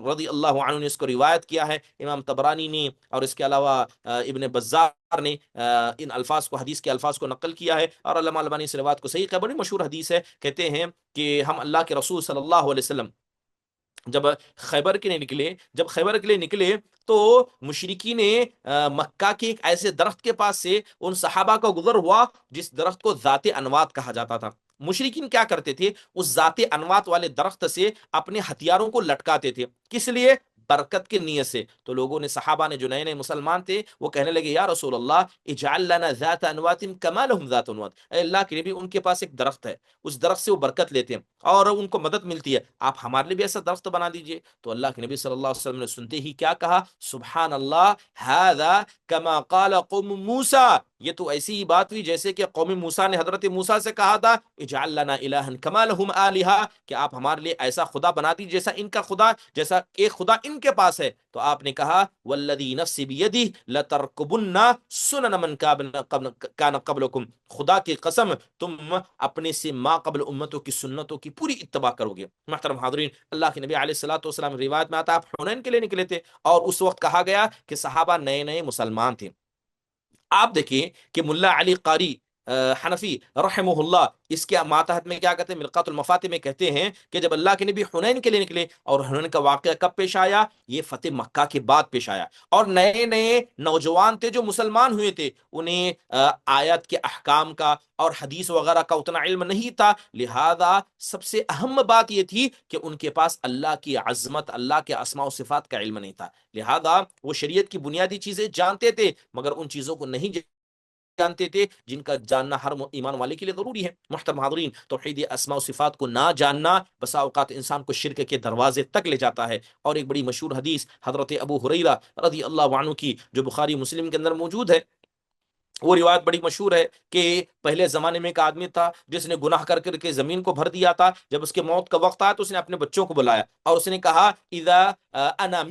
رضی اللہ عنہ نے اس کو روایت کیا ہے، امام طبرانی نے اور اس کے علاوہ ابن بزار نے ان الفاظ کو، حدیث کے الفاظ کو نقل کیا ہے، اور علامہ البانی اس روایت کو صحیح کہا۔ بڑی مشہور حدیث ہے، کہتے ہیں کہ ہم اللہ کے رسول صلی اللہ علیہ وسلم جب خیبر کے لیے نکلے، تو مشرکی نے مکہ کے ایک ایسے درخت کے پاس سے ان صحابہ کا گزر ہوا جس درخت کو ذات انوات کہا جاتا تھا۔ مشرکین کیا کرتے تھے؟ اس ذات انوات والے درخت سے اپنے ہتھیاروں کو لٹکاتے تھے، کس لیے؟ برکت کی نیت سے۔ تو لوگوں نے، صحابہ نے جو نئے نئے مسلمان تھے، وہ کہنے لگے یا رسول اللہ اجعل لنا ذات انوات کما لهم ذات انوات، اے اللہ کے نبی، ان کے پاس ایک درخت ہے، اس درخت سے وہ برکت لیتے ہیں اور ان کو مدد ملتی ہے، آپ ہمارے لیے بھی ایسا درخت بنا دیجئے۔ تو اللہ کے نبی صلی اللہ علیہ وسلم نے سنتے ہی کیا کہا؟ سبحان اللہ، ھذا کما قال قوم موسیٰ، یہ تو ایسی ہی بات ہوئی جیسے کہ قوم موسیٰ نے حضرت موسیٰ سے کہا تھا اجعل لنا الہا کما لهم آلہہ، کہ آپ ہمارے لیے ایسا خدا بنا دیجیے جیسا ان کا خدا، جیسا ایک خدا ان کے پاس ہے۔ تو آپ نے کہا والذی نفسی بیدہ لترکبن سنن من کان قبلکم، خدا کی قسم تم اپنے سے ما قبل امتوں کی سنتوں کی پوری اتباع کرو گے۔ محترم حاضرین، اللہ کے نبی علیہ الصلوۃ والسلام روایت میں آتا ہے آپ حنین کے لیے نکلے تھے، اور اس وقت کہا گیا کہ صحابہ نئے نئے مسلمان تھے۔ آپ دیکھیں کہ ملا علی قاری حنفی رحمہ اللہ اس کے ماتحت میں کیا کہتے ہیں؟ ملقات المفاتح میں کہتے ہیں کہ جب اللہ کے نبی حنین کے لیے نکلے، اور حنین کا واقعہ کب پیش آیا؟ یہ فتح مکہ کے بعد پیش آیا، اور نئے نئے نوجوان تھے جو مسلمان ہوئے تھے، انہیں آیات کے احکام کا اور حدیث وغیرہ کا اتنا علم نہیں تھا، لہذا سب سے اہم بات یہ تھی کہ ان کے پاس اللہ کی عظمت، اللہ کے اسماء و صفات کا علم نہیں تھا، لہذا وہ شریعت کی بنیادی چیزیں جانتے تھے مگر ان چیزوں کو نہیں جانتے تھے جن کا جاننا ہر ایمان والے کے لیے ضروری ہے۔ محترم حاضرین، توحید اسماء و صفات کو نہ جاننا بسا اوقات انسان کو شرک کے دروازے تک لے جاتا ہے۔ اور ایک بڑی مشہور حدیث حضرت ابو ہریرہ رضی اللہ عنہ کی جو بخاری مسلم کے اندر موجود ہے، وہ روایت بڑی مشہور ہے کہ پہلے زمانے میں ایک آدمی تھا جس نے گناہ کر کر کے زمین کو بھر دیا تھا۔ جب اس کے موت کا وقت آیا تو اس نے اپنے بچوں کو بلایا اور اس نے کہا اذا انا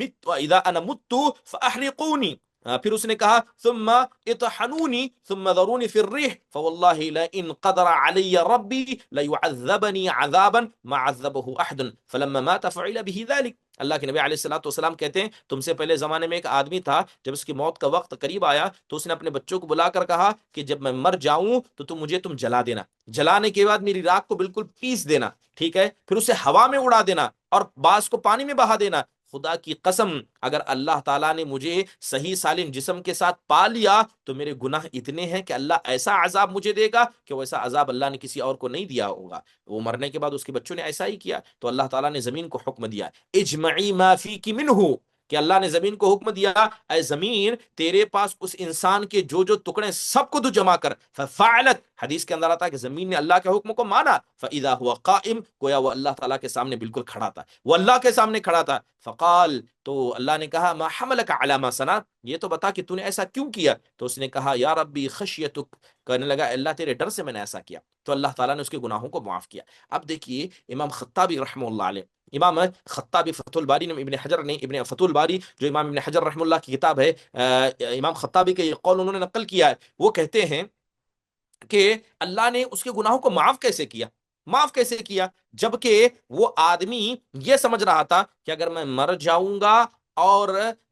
مت فاحرقونی، پھر اس نے کہا ثم اطحنونی ثم ذرونی فی الریح فواللہ لئن قدر علی ربی لیعذبنی عذابا ما عذبه احد فلما مات فعل به ذلك۔ اللہ کے نبی علیہ الصلوۃ والسلام کہتے ہیں تم سے پہلے زمانے میں ایک آدمی تھا، جب اس کی موت کا وقت قریب آیا تو اس نے اپنے بچوں کو بلا کر کہا کہ جب میں مر جاؤں تو مجھے تم جلا دینا، جلانے کے بعد میری راکھ کو بالکل پیس دینا، ٹھیک ہے، پھر اسے ہوا میں اڑا دینا اور بعض کو پانی میں بہا دینا، خدا کی قسم اگر اللہ تعالیٰ نے مجھے صحیح سالم جسم کے ساتھ پا لیا تو میرے گناہ اتنے ہیں کہ اللہ ایسا عذاب مجھے دے گا کہ ویسا عذاب اللہ نے کسی اور کو نہیں دیا ہوگا. وہ مرنے کے بعد اس کے بچوں نے ایسا ہی کیا تو اللہ تعالیٰ نے زمین کو حکم دیا اجمعی ما فیک منہ، کہ اللہ نے زمین کو حکم دیا اے زمین تیرے پاس اس انسان کے جو جو ٹکڑے سب کو تو جمع کر. ففعلت، حدیث کے اندر آتا ہے کہ زمین نے اللہ کے حکم کو مانا. فاذا هو قائم، گویا وہ اللہ تعالیٰ کے سامنے بالکل کھڑا تھا، وہ اللہ کے سامنے کھڑا تھا. فقال، تو اللہ نے کہا ما حملک علی ما صنعت، یہ تو بتا کہ تو نے ایسا کیوں کیا. تو اس نے کہا یا ربی خشیتک، کہنے لگا اللہ تیرے ڈر سے میں نے ایسا کیا. تو اللہ تعالیٰ نے اس کے گناہوں کو معاف کیا. اب دیکھیے امام خطابی رحمہ اللہ علیہ، امام خطابی فتح الباری نے، ابن حجر نے ابن فتح الباری جو امام ابن حجر رحمہ اللہ کی کتاب ہے، امام خطابی کے یہ قول انہوں نے نقل کیا ہے. وہ کہتے ہیں کہ اللہ نے اس کے گناہوں کو معاف کیسے کیا، معاف کیسے کیا، جبکہ وہ آدمی یہ سمجھ رہا تھا کہ اگر میں مر جاؤں گا اور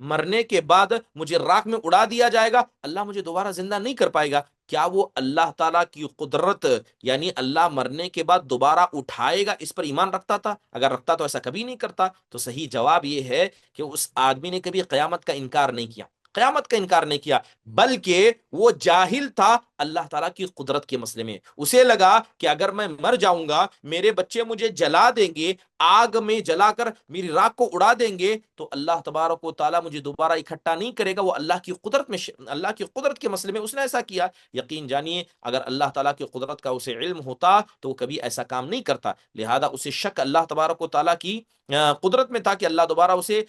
مرنے کے بعد مجھے راکھ میں اڑا دیا جائے گا، اللہ مجھے دوبارہ زندہ نہیں کر پائے گا. کیا وہ اللہ تعالیٰ کی قدرت، یعنی اللہ مرنے کے بعد دوبارہ اٹھائے گا، اس پر ایمان رکھتا تھا؟ اگر رکھتا تو ایسا کبھی نہیں کرتا. تو صحیح جواب یہ ہے کہ اس آدمی نے کبھی قیامت کا انکار نہیں کیا، قیامت کا انکار نہیں کیا، بلکہ وہ جاہل تھا اللہ تعالیٰ کی قدرت کے مسئلے میں. اسے لگا کہ اگر میں مر جاؤں گا، میرے بچے مجھے جلا دیں گے، آگ میں جلا کر میری راکھ کو اڑا دیں گے، تو اللہ تبارک و تعالیٰ مجھے دوبارہ اکٹھا نہیں کرے گا. وہ اللہ کی قدرت میں، اللہ کی قدرت کے مسئلے میں اس نے ایسا کیا. یقین جانیے اگر اللہ تعالیٰ کی قدرت کا اسے علم ہوتا تو وہ کبھی ایسا کام نہیں کرتا. لہذا اسے شک اللہ تبارک و تعالیٰ کی قدرت میں تھا کہ اللہ دوبارہ اسے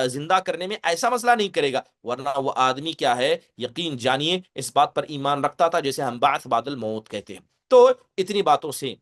زندہ کرنے میں ایسا مسئلہ نہیں کرے گا. ورنہ وہ آدمی کیا ہے، یقین جانیے اس بات پر ایمان رکھتا تھا جیسے ہم بعث بعد الموت کہتے ہیں. تو اتنی باتوں سے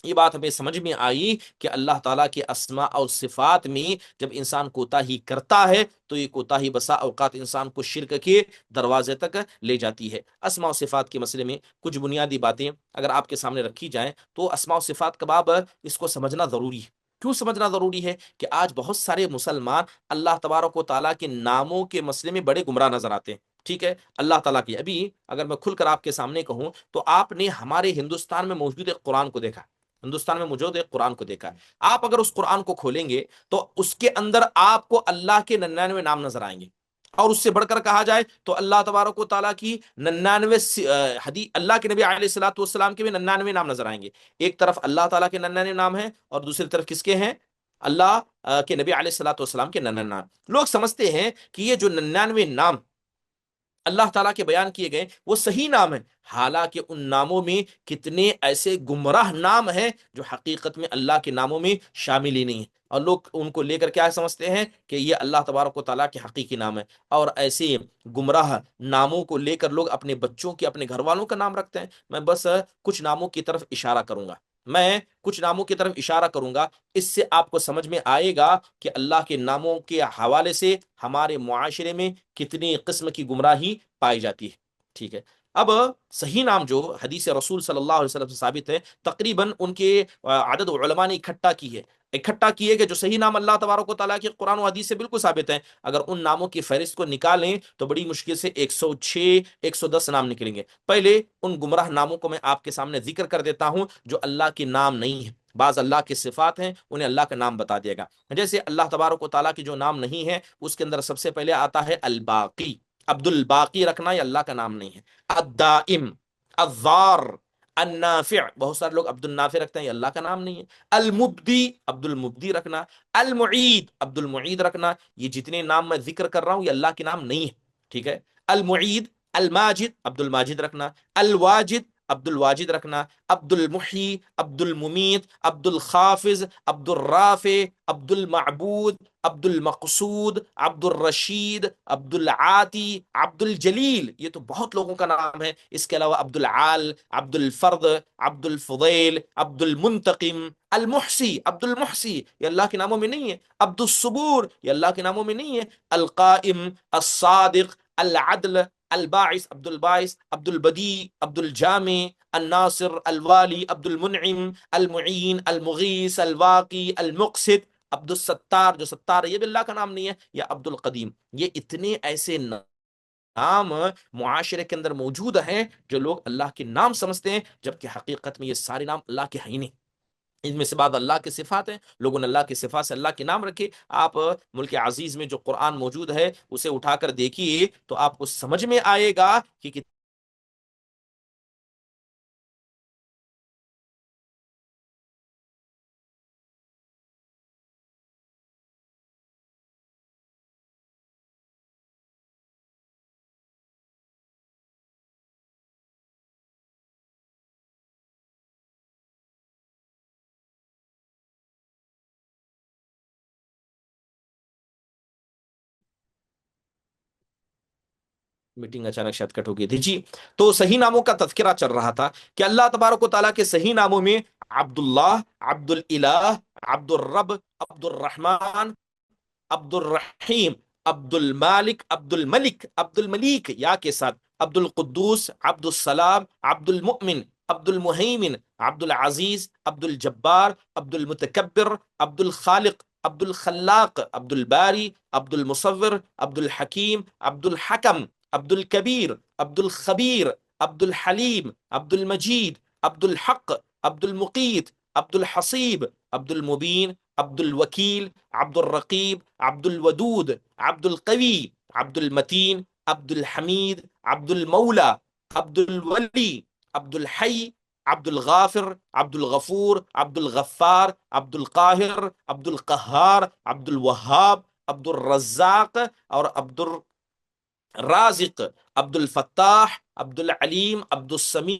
یہ بات ہمیں سمجھ میں آئی کہ اللہ تعالیٰ کے اسماء اور صفات میں جب انسان کوتاہی کرتا ہے تو یہ کوتاہی بسا اوقات انسان کو شرک کے دروازے تک لے جاتی ہے. اسماء و صفات کے مسئلے میں کچھ بنیادی باتیں اگر آپ کے سامنے رکھی جائیں تو اسماء و صفات کا باب اس کو سمجھنا ضروری ہے. کیوں سمجھنا ضروری ہے؟ کہ آج بہت سارے مسلمان اللہ تبارک و تعالیٰ کے ناموں کے مسئلے میں بڑے گمراہ نظر آتے ہیں. ٹھیک ہے، اللہ تعالیٰ کی، ابھی اگر میں کھل کر آپ کے سامنے کہوں تو آپ نے ہمارے ہندوستان میں موجود ایک قرآن کو دیکھا، ہندوستان میں موجود ایک قرآن کو دیکھا ہے. آپ اگر اس قرآن کو کھولیں گے تو اس کے اندر آپ کو اللہ کے 99 نام نظر آئیں گے، اور اس سے بڑھ کر کہا جائے تو اللہ تبارک و تعالیٰ کی 99 حدیث، اللہ کے نبی علیہ الصلوۃ والسلام کے بھی 99 نام نظر آئیں گے. ایک طرف اللہ تعالیٰ کے 99 نام ہیں اور دوسری طرف کس کے ہیں؟ اللہ کے نبی علیہ الصلوۃ والسلام کے 99 نام. لوگ سمجھتے ہیں کہ یہ جو 99 نام اللہ تعالیٰ کے بیان کیے گئے وہ صحیح نام ہیں، حالانکہ ان ناموں میں کتنے ایسے گمراہ نام ہیں جو حقیقت میں اللہ کے ناموں میں شامل ہی نہیں ہیں، اور لوگ ان کو لے کر کیا سمجھتے ہیں کہ یہ اللہ تبارک و تعالیٰ کے حقیقی نام ہے. اور ایسے گمراہ ناموں کو لے کر لوگ اپنے بچوں کے، اپنے گھر والوں کا نام رکھتے ہیں. میں بس کچھ ناموں کی طرف اشارہ کروں گا، میں کچھ ناموں کی طرف اشارہ کروں گا، اس سے آپ کو سمجھ میں آئے گا کہ اللہ کے ناموں کے حوالے سے ہمارے معاشرے میں کتنی قسم کی گمراہی پائی جاتی ہے. ٹھیک ہے، اب صحیح نام جو حدیث رسول صلی اللہ علیہ وسلم سے ثابت ہے، تقریباً ان کے عدد علماء نے اکٹھا کیے کہ جو صحیح نام اللہ تبارک و تعالیٰ کے قرآن و حدیث سے بالکل ثابت ہیں. اگر ان ناموں کی فہرست کو نکالیں تو بڑی مشکل سے 106 110 نام نکلیں گے. پہلے ان گمراہ ناموں کو میں آپ کے سامنے ذکر کر دیتا ہوں جو اللہ کے نام نہیں ہیں. بعض اللہ کے صفات ہیں انہیں اللہ کا نام بتا دیا گا. جیسے اللہ تبارک و تعالیٰ کی جو نام نہیں ہے اس کے اندر سب سے پہلے آتا ہے الباقی. عبد الباقی رکھنا یہ اللہ کا نام نہیں ہے. الدائم، الضار، النافع، بہت سارے لوگ عبد النافع رکھتے ہیں، یہ اللہ کا نام نہیں ہے. المبدی، عبد المبدی رکھنا. المعید، عبد المعید رکھنا. یہ جتنے نام میں ذکر کر رہا ہوں یہ اللہ کے نام نہیں ہے. ٹھیک ہے، المعید. الماجد، عبد الماجد رکھنا. الواجد، عبد الواجد رکھنا. عبد المحی، عبد الممیت، عبد الخافض، عبد الرافع، عبد المعبود، عبد المقصود، عبد الرشید، عبد العاتی، عبد الجلیل. یہ تو بہت لوگوں کا نام ہے. اس کے علاوہ عبد العال، عبد الفرد، عبد الفضیل، عبد المنتقم. المحسی، عبد المحسی یہ اللہ کے ناموں میں نہیں ہے. عبد الصبور یہ اللہ کے ناموں میں نہیں ہے. القائم، الصادق، العدل، الباعث، عبد الباعث، عبد البدی، عبد الجامع، الناصر، الوالی، عبد المنعم، المعین، المغیث، الواقی، المقسط. عبد الستار، جو ستار ہے یہ بھی اللہ کا نام نہیں ہے. یا عبد القدیم. یہ اتنے ایسے نام معاشرے کے اندر موجود ہیں جو لوگ اللہ کے نام سمجھتے ہیں، جبکہ حقیقت میں یہ سارے نام اللہ کے ہیں ہی نہیں. ان میں سے بعض اللہ کی صفات ہیں، لوگوں نے اللہ کی صفات سے اللہ کے نام رکھے۔ آپ ملک عزیز میں جو قرآن موجود ہے اسے اٹھا کر دیکھیے تو آپ کو سمجھ میں آئے گا کہ میٹنگ اچانک شاید کٹ ہو گئی تھی جی۔ تو صحیح ناموں کا تذکرہ چل رہا تھا کہ اللہ تبارک و تعالیٰ کے صحیح ناموں میں عبداللہ، عبد الالہ، عبد الرب، عبد الرحمن، عبد الرحیم، عبد المالک، عبد الملک، عبد الملیک یا کے ساتھ، عبد القدوس، عبد السلام، عبد المؤمن، عبد المہیمن، عبد العزیز، عبد الجبار، عبد المتکبر، عبد الخالق، عبد الخلاق، عبد الباری، عبد المصور، عبد الحکیم، عبد الحکم، عبد الکبیر، عبد الخبیر، عبد الحلیم، عبد المجید، عبد الحق، عبد المقیت، عبد الحصیب، عبد المبین، عبد الوکیل، عبد الرقیب، عبد الودود، عبد القوی، عبد المتین، عبد الحمید، عبد المولى، عبد الولی، عبد الحی، عبد الغافر، عبد الغفور، عبد الغفار، عبد القاہر، عبد القہار، عبد الوہاب، عبد الرزاق اور عبد الرازق، عبد الفتاح، عبد العلیم، عبد السمیع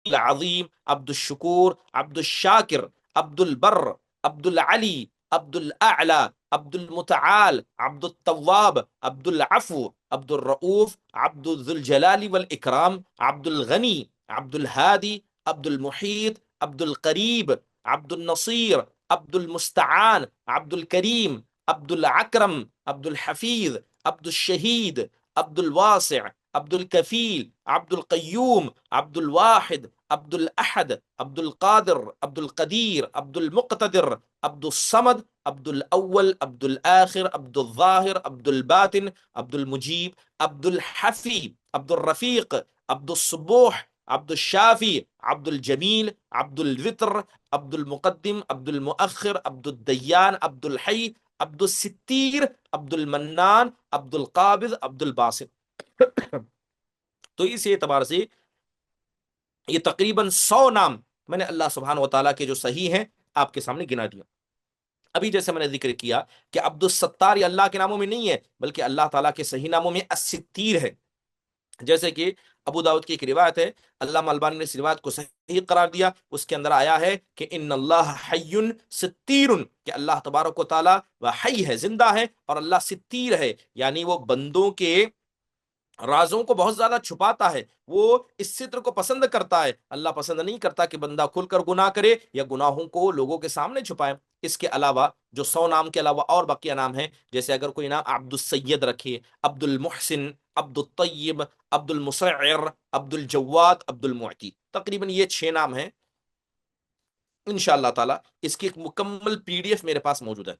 العظیم، عبد الشکور، عبد الشاکر، عبد البر، عبد العلی، عبد الاعلی، عبد المتعال، عبد التواب، عبد العفو، عبد الرؤوف، عبد ذو الجلال والاکرام، عبد الغنی، عبد الهادی، عبد المحیط، عبد القریب، عبد النصیر، عبد المستعان، عبد الکریم، عبد الاکرم، عبد الحفیظ، عبد الشہید، عبد الواسع، عبد الکفیل، عبد القیوم، عبد الواحد، عبد الاحد، عبد القادر، عبد القدیر، عبد المقتدر، عبد الصمد، عبد الاول، عبد الاخر، عبد الظاہر، عبد الباطن، عبد المجیب، عبد الحفی، عبد الرفیق، عبد الصبوح، عبد الشافی، عبد الجمیل، عبد الوتر، عبد المقدم، عبد المؤخر، عبد الدیان، عبد الحی، عبد الستیر، عبد المنان، عبد القابض، عبد الباسط۔ تو اس اعتبار سے یہ تقریباً 100 نام میں نے اللہ سبحانہ و تعالیٰ کے جو صحیح ہیں آپ کے سامنے گنا دیا۔ ابھی جیسے میں نے ذکر کیا کہ عبد الستار یہ اللہ کے ناموں میں نہیں ہے، بلکہ اللہ تعالیٰ کے صحیح ناموں میں الستیر ہے۔ جیسے کہ ابو داؤد کی ایک روایت ہے، علامہ البانی نے اس روایت کو صحیح قرار دیا، اس کے اندر آیا ہے کہ ان اللہ حی ستیر، کہ اللہ تبارک و تعالیٰ وہ حی ہے، زندہ ہے، اور اللہ ستیر ہے، یعنی وہ بندوں کے رازوں کو بہت زیادہ چھپاتا ہے، وہ اس ستر کو پسند کرتا ہے۔ اللہ پسند نہیں کرتا کہ بندہ کھل کر گناہ کرے یا گناہوں کو لوگوں کے سامنے چھپائے۔ اس کے علاوہ جو 100 نام کے علاوہ اور بقیہ نام ہیں، جیسے اگر کوئی نام عبد السید رکھے، عبد المحسن، عبد الطیب، عبد المسعر، عبد الجواد، عبد المعطی، تقریباً یہ 6 نام ہیں۔ انشاءاللہ تعالی اس کی ایک مکمل PDF میرے پاس موجود ہے،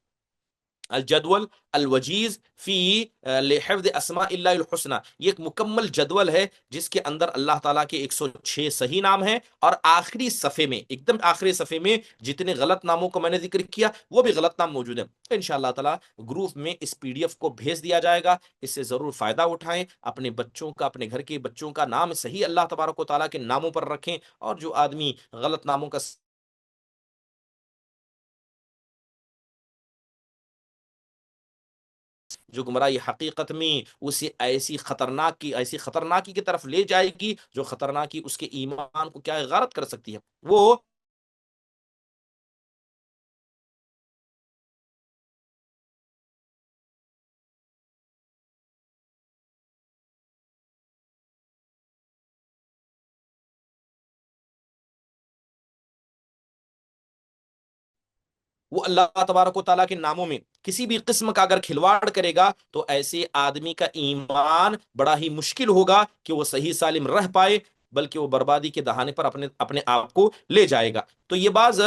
الجدول الوجیز فی لحفظ اسماء اللہ الحسنى، یہ ایک مکمل جدول ہے جس کے اندر اللہ تعالیٰ کے 106 صحیح نام ہیں، اور آخری صفحے میں، ایک دم آخری صفحے میں جتنے غلط ناموں کو میں نے ذکر کیا وہ بھی غلط نام موجود ہیں۔ انشاءاللہ تعالیٰ گروپ میں اس PDF کو بھیج دیا جائے گا، اس سے ضرور فائدہ اٹھائیں، اپنے بچوں کا، اپنے گھر کے بچوں کا نام صحیح اللہ تبارک و تعالیٰ کے ناموں پر رکھیں، اور جو آدمی غلط ناموں کا جو گمراہی حقیقت میں اسے ایسی خطرناکی کی طرف لے جائے گی، جو خطرناکی اس کے ایمان کو کیا ہے، غارت کر سکتی ہے، وہ اللہ تبارک و تعالیٰ کے ناموں میں کسی بھی قسم کا اگر کھلواڑ کرے گا تو ایسے آدمی کا ایمان بڑا ہی مشکل ہوگا کہ وہ صحیح سالم رہ پائے۔ بلکہ وہ بربادی کے دہانے پر اپنے اپنے آپ کو لے جائے گا۔ تو یہ بعض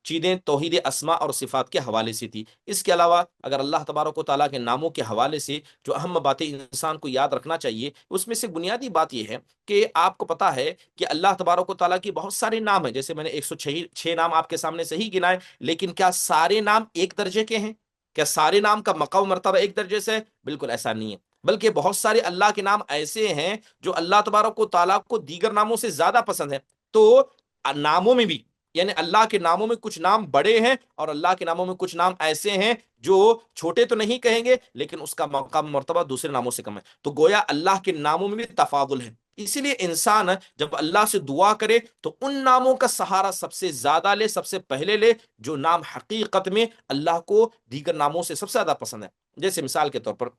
چیزیں توحید اسماء اور صفات کے حوالے سے تھی۔ اس کے علاوہ اگر اللہ تبارک و تعالیٰ کے ناموں کے حوالے سے جو اہم باتیں انسان کو یاد رکھنا چاہیے، اس میں سے بنیادی بات یہ ہے کہ آپ کو پتا ہے کہ اللہ تبارک و تعالیٰ کی بہت سارے نام ہیں، جیسے میں نے 106 نام آپ کے سامنے صحیح گنائے، لیکن کیا سارے نام ایک درجے کے ہیں؟ کیا سارے نام کا مقام و مرتبہ ایک درجے سے ہے؟ بالکل ایسا نہیں ہے، بلکہ بہت سارے اللہ کے نام ایسے ہیں جو اللہ تبارک و تعالیٰ کو دیگر ناموں سے زیادہ پسند ہے۔ تو ناموں میں بھی، یعنی اللہ کے ناموں میں کچھ نام بڑے ہیں اور اللہ کے ناموں میں کچھ نام ایسے ہیں جو چھوٹے تو نہیں کہیں گے، لیکن اس کا مقام مرتبہ دوسرے ناموں سے کم ہے۔ تو گویا اللہ کے ناموں میں بھی تفاضل ہے، اسی لیے انسان جب اللہ سے دعا کرے تو ان ناموں کا سہارا سب سے زیادہ لے، سب سے پہلے لے جو نام حقیقت میں اللہ کو دیگر ناموں سے سب سے زیادہ پسند ہے۔ جیسے مثال کے طور پر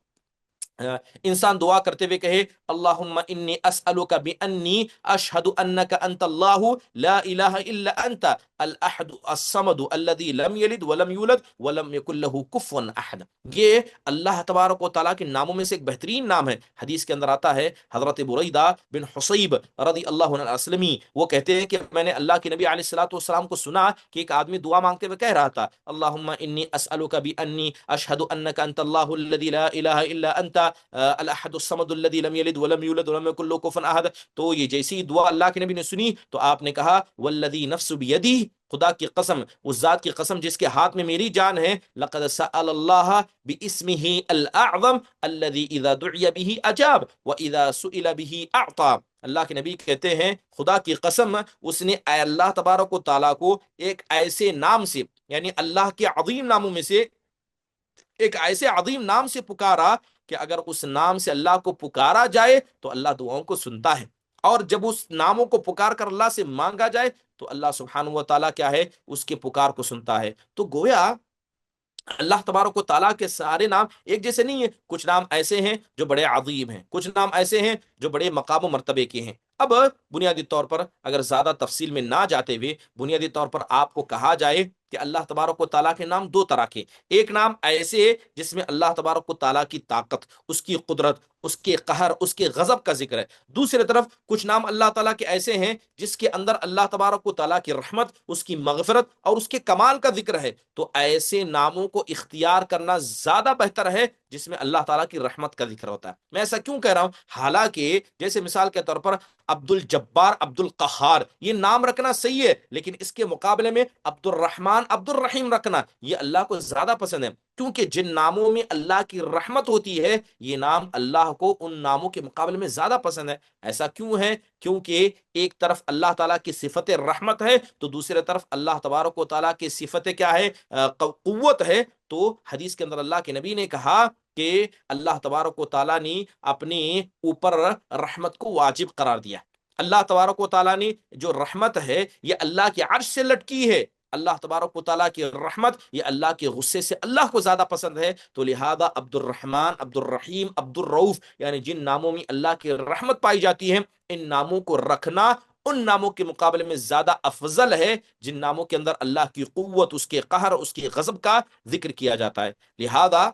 انسان دعا کرتے ہوئے کہے اللہم انی اسألک بانی اشہد انک انت اللہ لا الہ الا انت الاحد الصمد الذی لم یلد ولم یولد ولم یکن لہ کفوا احد۔ یہ اللہ تبارک و تعالیٰ کے ناموں میں سے ایک بہترین نام ہے۔ حدیث کے اندر آتا ہے، حضرت بریدہ بن حصیب رضی اللہ عنہ الاسلمی وہ کہتے ہیں کہ میں نے اللہ کے نبی علیہ الصلوۃ والسلام کو سنا کہ ایک آدمی دعا مانگتے ہوئے کہہ رہا تھا اللہم انی اسألک بانی اشہد انک انت اللہ الذی لا الہ الا انت الاحد الصمد الذی لم یلد ولم یولد ولم یکن لہ کفوا احد۔ تو یہ جیسی دعا اللہ کے نبی نے سنی تو آپ نے کہا والذی نفس بیدہ، خدا کی قسم، اس ذات کی قسم جس کے ہاتھ میں میری جان ہے، لقد سأل اللہ باسمہ الاعظم الذی اذا دعی بہ اجاب واذا سئل بہ اعطى۔ اللہ کے نبی کہتے ہیں خدا کی قسم، اس نے اے اللہ تبارک و تعالیٰ کو ایک ایسے نام سے، یعنی اللہ کے عظیم ناموں میں سے ایک ایسے عظیم نام سے پکارا کہ اگر اس نام سے اللہ کو پکارا جائے تو اللہ دعاؤں کو سنتا ہے، اور جب اس ناموں کو پکار کر اللہ سے مانگا جائے تو اللہ سبحانہ و تعالیٰ کیا ہے، اس کے پکار کو سنتا ہے۔ تو گویا اللہ تبارک و تعالیٰ کے سارے نام ایک جیسے نہیں ہیں، کچھ نام ایسے ہیں جو بڑے عظیم ہیں، کچھ نام ایسے ہیں جو بڑے مقام و مرتبے کے ہیں۔ اب بنیادی طور پر اگر زیادہ تفصیل میں نہ جاتے ہوئے بنیادی طور پر آپ کو کہا جائے کہ اللہ تبارک و تعالیٰ کے نام دو طرح کے، ایک نام ایسے جس میں اللہ تبارک و تعالیٰ کی طاقت، اس کی قدرت، اس کے قہر، اس کے غضب کا ذکر ہے، دوسری طرف کچھ نام اللہ تعالیٰ کے ایسے ہیں جس کے اندر اللہ تبارک و تعالیٰ کی رحمت، اس کی مغفرت اور اس کے کمال کا ذکر ہے۔ تو ایسے ناموں کو اختیار کرنا زیادہ بہتر ہے جس میں اللہ تعالیٰ کی رحمت کا ذکر ہوتا ہے۔ میں ایسا کیوں کہہ رہا ہوں؟ حالانکہ جیسے مثال کے طور پر عبد الجبار، عبد القہار، یہ نام رکھنا صحیح ہے، لیکن اس کے مقابلے میں عبد الرحمن، عبد الرحیم رکھنا یہ اللہ کو زیادہ پسند ہے، کیونکہ جن ناموں میں اللہ کی رحمت ہوتی ہے یہ نام اللہ کو ان ناموں کے مقابلے میں زیادہ پسند ہے۔ ایسا کیوں ہے؟ کیونکہ ایک طرف اللہ تعالیٰ کی صفت رحمت ہے تو دوسرے طرف اللہ تبارک و تعالیٰ کی صفت کیا ہے؟ قوت ہے۔ تو حدیث کے اندر اللہ کے نبی نے کہا کہ اللہ تبارک و تعالیٰ نے اپنے اوپر رحمت کو واجب قرار دیا۔ اللہ تبارک و تعالیٰ نے جو رحمت ہے یہ اللہ کے عرش سے لٹکی ہے، اللہ تبارک و تعالیٰ کی رحمت یہ اللہ کے غصے سے اللہ کو زیادہ پسند ہے۔ تو لہذا عبد الرحمن، عبد الرحیم، عبد الرؤوف، یعنی جن ناموں میں اللہ کی رحمت پائی جاتی ہے ان ناموں کو رکھنا ان ناموں کے مقابلے میں زیادہ افضل ہے جن ناموں کے اندر اللہ کی قوت، اس کے قہر، اس کے غضب کا ذکر کیا جاتا ہے۔ لہذا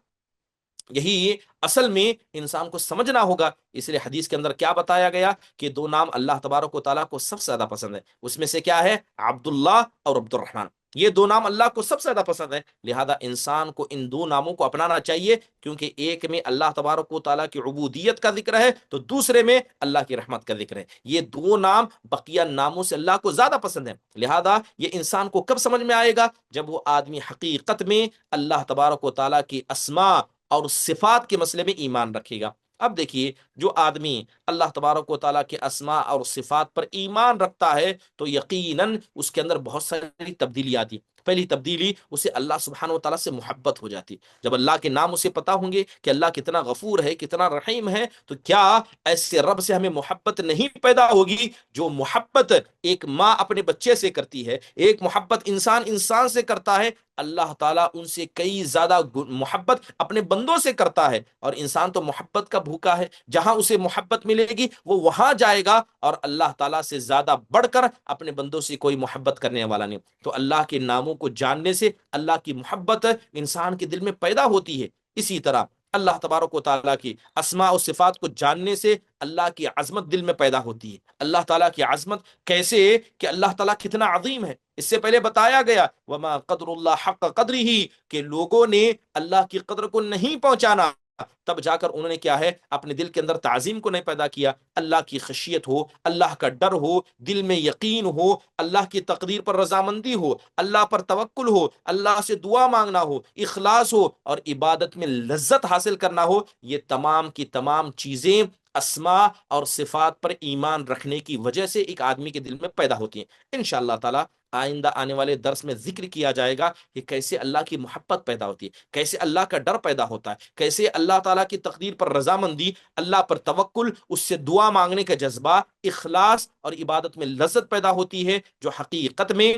یہی اصل میں انسان کو سمجھنا ہوگا۔ اس لیے حدیث کے اندر کیا بتایا گیا کہ دو نام اللہ تبارک و تعالیٰ کو سب سے زیادہ پسند ہے، اس میں سے کیا ہے؟ عبداللہ اور عبد الرحمن، یہ دو نام اللہ کو سب سے زیادہ پسند ہے۔ لہذا انسان کو ان دو ناموں کو اپنانا چاہیے، کیونکہ ایک میں اللہ تبارک و تعالیٰ کی عبودیت کا ذکر ہے تو دوسرے میں اللہ کی رحمت کا ذکر ہے۔ یہ دو نام بقیہ ناموں سے اللہ کو زیادہ پسند ہے۔ لہذا یہ انسان کو کب سمجھ میں آئے گا؟ جب وہ آدمی حقیقت میں اللہ تبارک و تعالیٰ کی اسماء اور صفات کے مسئلے میں ایمان رکھے گا۔ اب دیکھیے، جو آدمی اللہ تبارک و تعالیٰ کے اسماء اور صفات پر ایمان رکھتا ہے تو یقیناً اس کے اندر بہت ساری تبدیلی آتی۔ پہلی تبدیلی، اسے اللہ سبحانہ و تعالیٰ سے محبت ہو جاتی۔ جب اللہ کے نام اسے پتا ہوں گے کہ اللہ کتنا غفور ہے، کتنا رحیم ہے، تو کیا ایسے رب سے ہمیں محبت نہیں پیدا ہوگی؟ جو محبت ایک ماں اپنے بچے سے کرتی ہے، ایک محبت انسان انسان سے کرتا ہے، اللہ تعالیٰ ان سے کئی زیادہ محبت اپنے بندوں سے کرتا ہے۔ اور انسان تو محبت کا بھوکا ہے، جہاں اسے محبت ملے گی وہ وہاں جائے گا، اور اللہ تعالیٰ سے زیادہ بڑھ کر اپنے بندوں سے کوئی محبت کرنے والا نہیں۔ تو اللہ کے ناموں کو جاننے سے اللہ کی محبت انسان کے دل میں پیدا ہوتی ہے۔ اسی طرح اللہ تبارک و تعالیٰ کی اسماء و صفات کو جاننے سے اللہ کی عظمت دل میں پیدا ہوتی ہے. اللہ تعالیٰ کی عظمت کیسے کہ اللہ تعالیٰ کتنا عظیم ہے. اس سے پہلے بتایا گیا وما قدر اللہ حق قدری ہی کہ لوگوں نے اللہ کی قدر کو نہیں پہنچانا. تب جا کر انہوں نے کیا ہے اپنے دل کے اندر تعظیم کو نہیں پیدا کیا. اللہ کی خشیت ہو, اللہ کا ڈر ہو, دل میں یقین ہو, اللہ کی تقدیر پر رضامندی ہو, اللہ پر توکل ہو, اللہ سے دعا مانگنا ہو, اخلاص ہو اور عبادت میں لذت حاصل کرنا ہو. یہ تمام کی تمام چیزیں اسماء اور صفات پر ایمان رکھنے کی وجہ سے ایک آدمی کے دل میں پیدا ہوتی ہیں. انشاءاللہ تعالی آئندہ آنے والے درس میں ذکر کیا جائے گا کہ کیسے اللہ کی محبت پیدا ہوتی ہے, کیسے اللہ کا ڈر پیدا ہوتا ہے, کیسے اللہ تعالیٰ کی تقدیر پر رضامندی, اللہ پر توکل, اس سے دعا مانگنے کا جذبہ, اخلاص اور عبادت میں لذت پیدا ہوتی ہے, جو حقیقت میں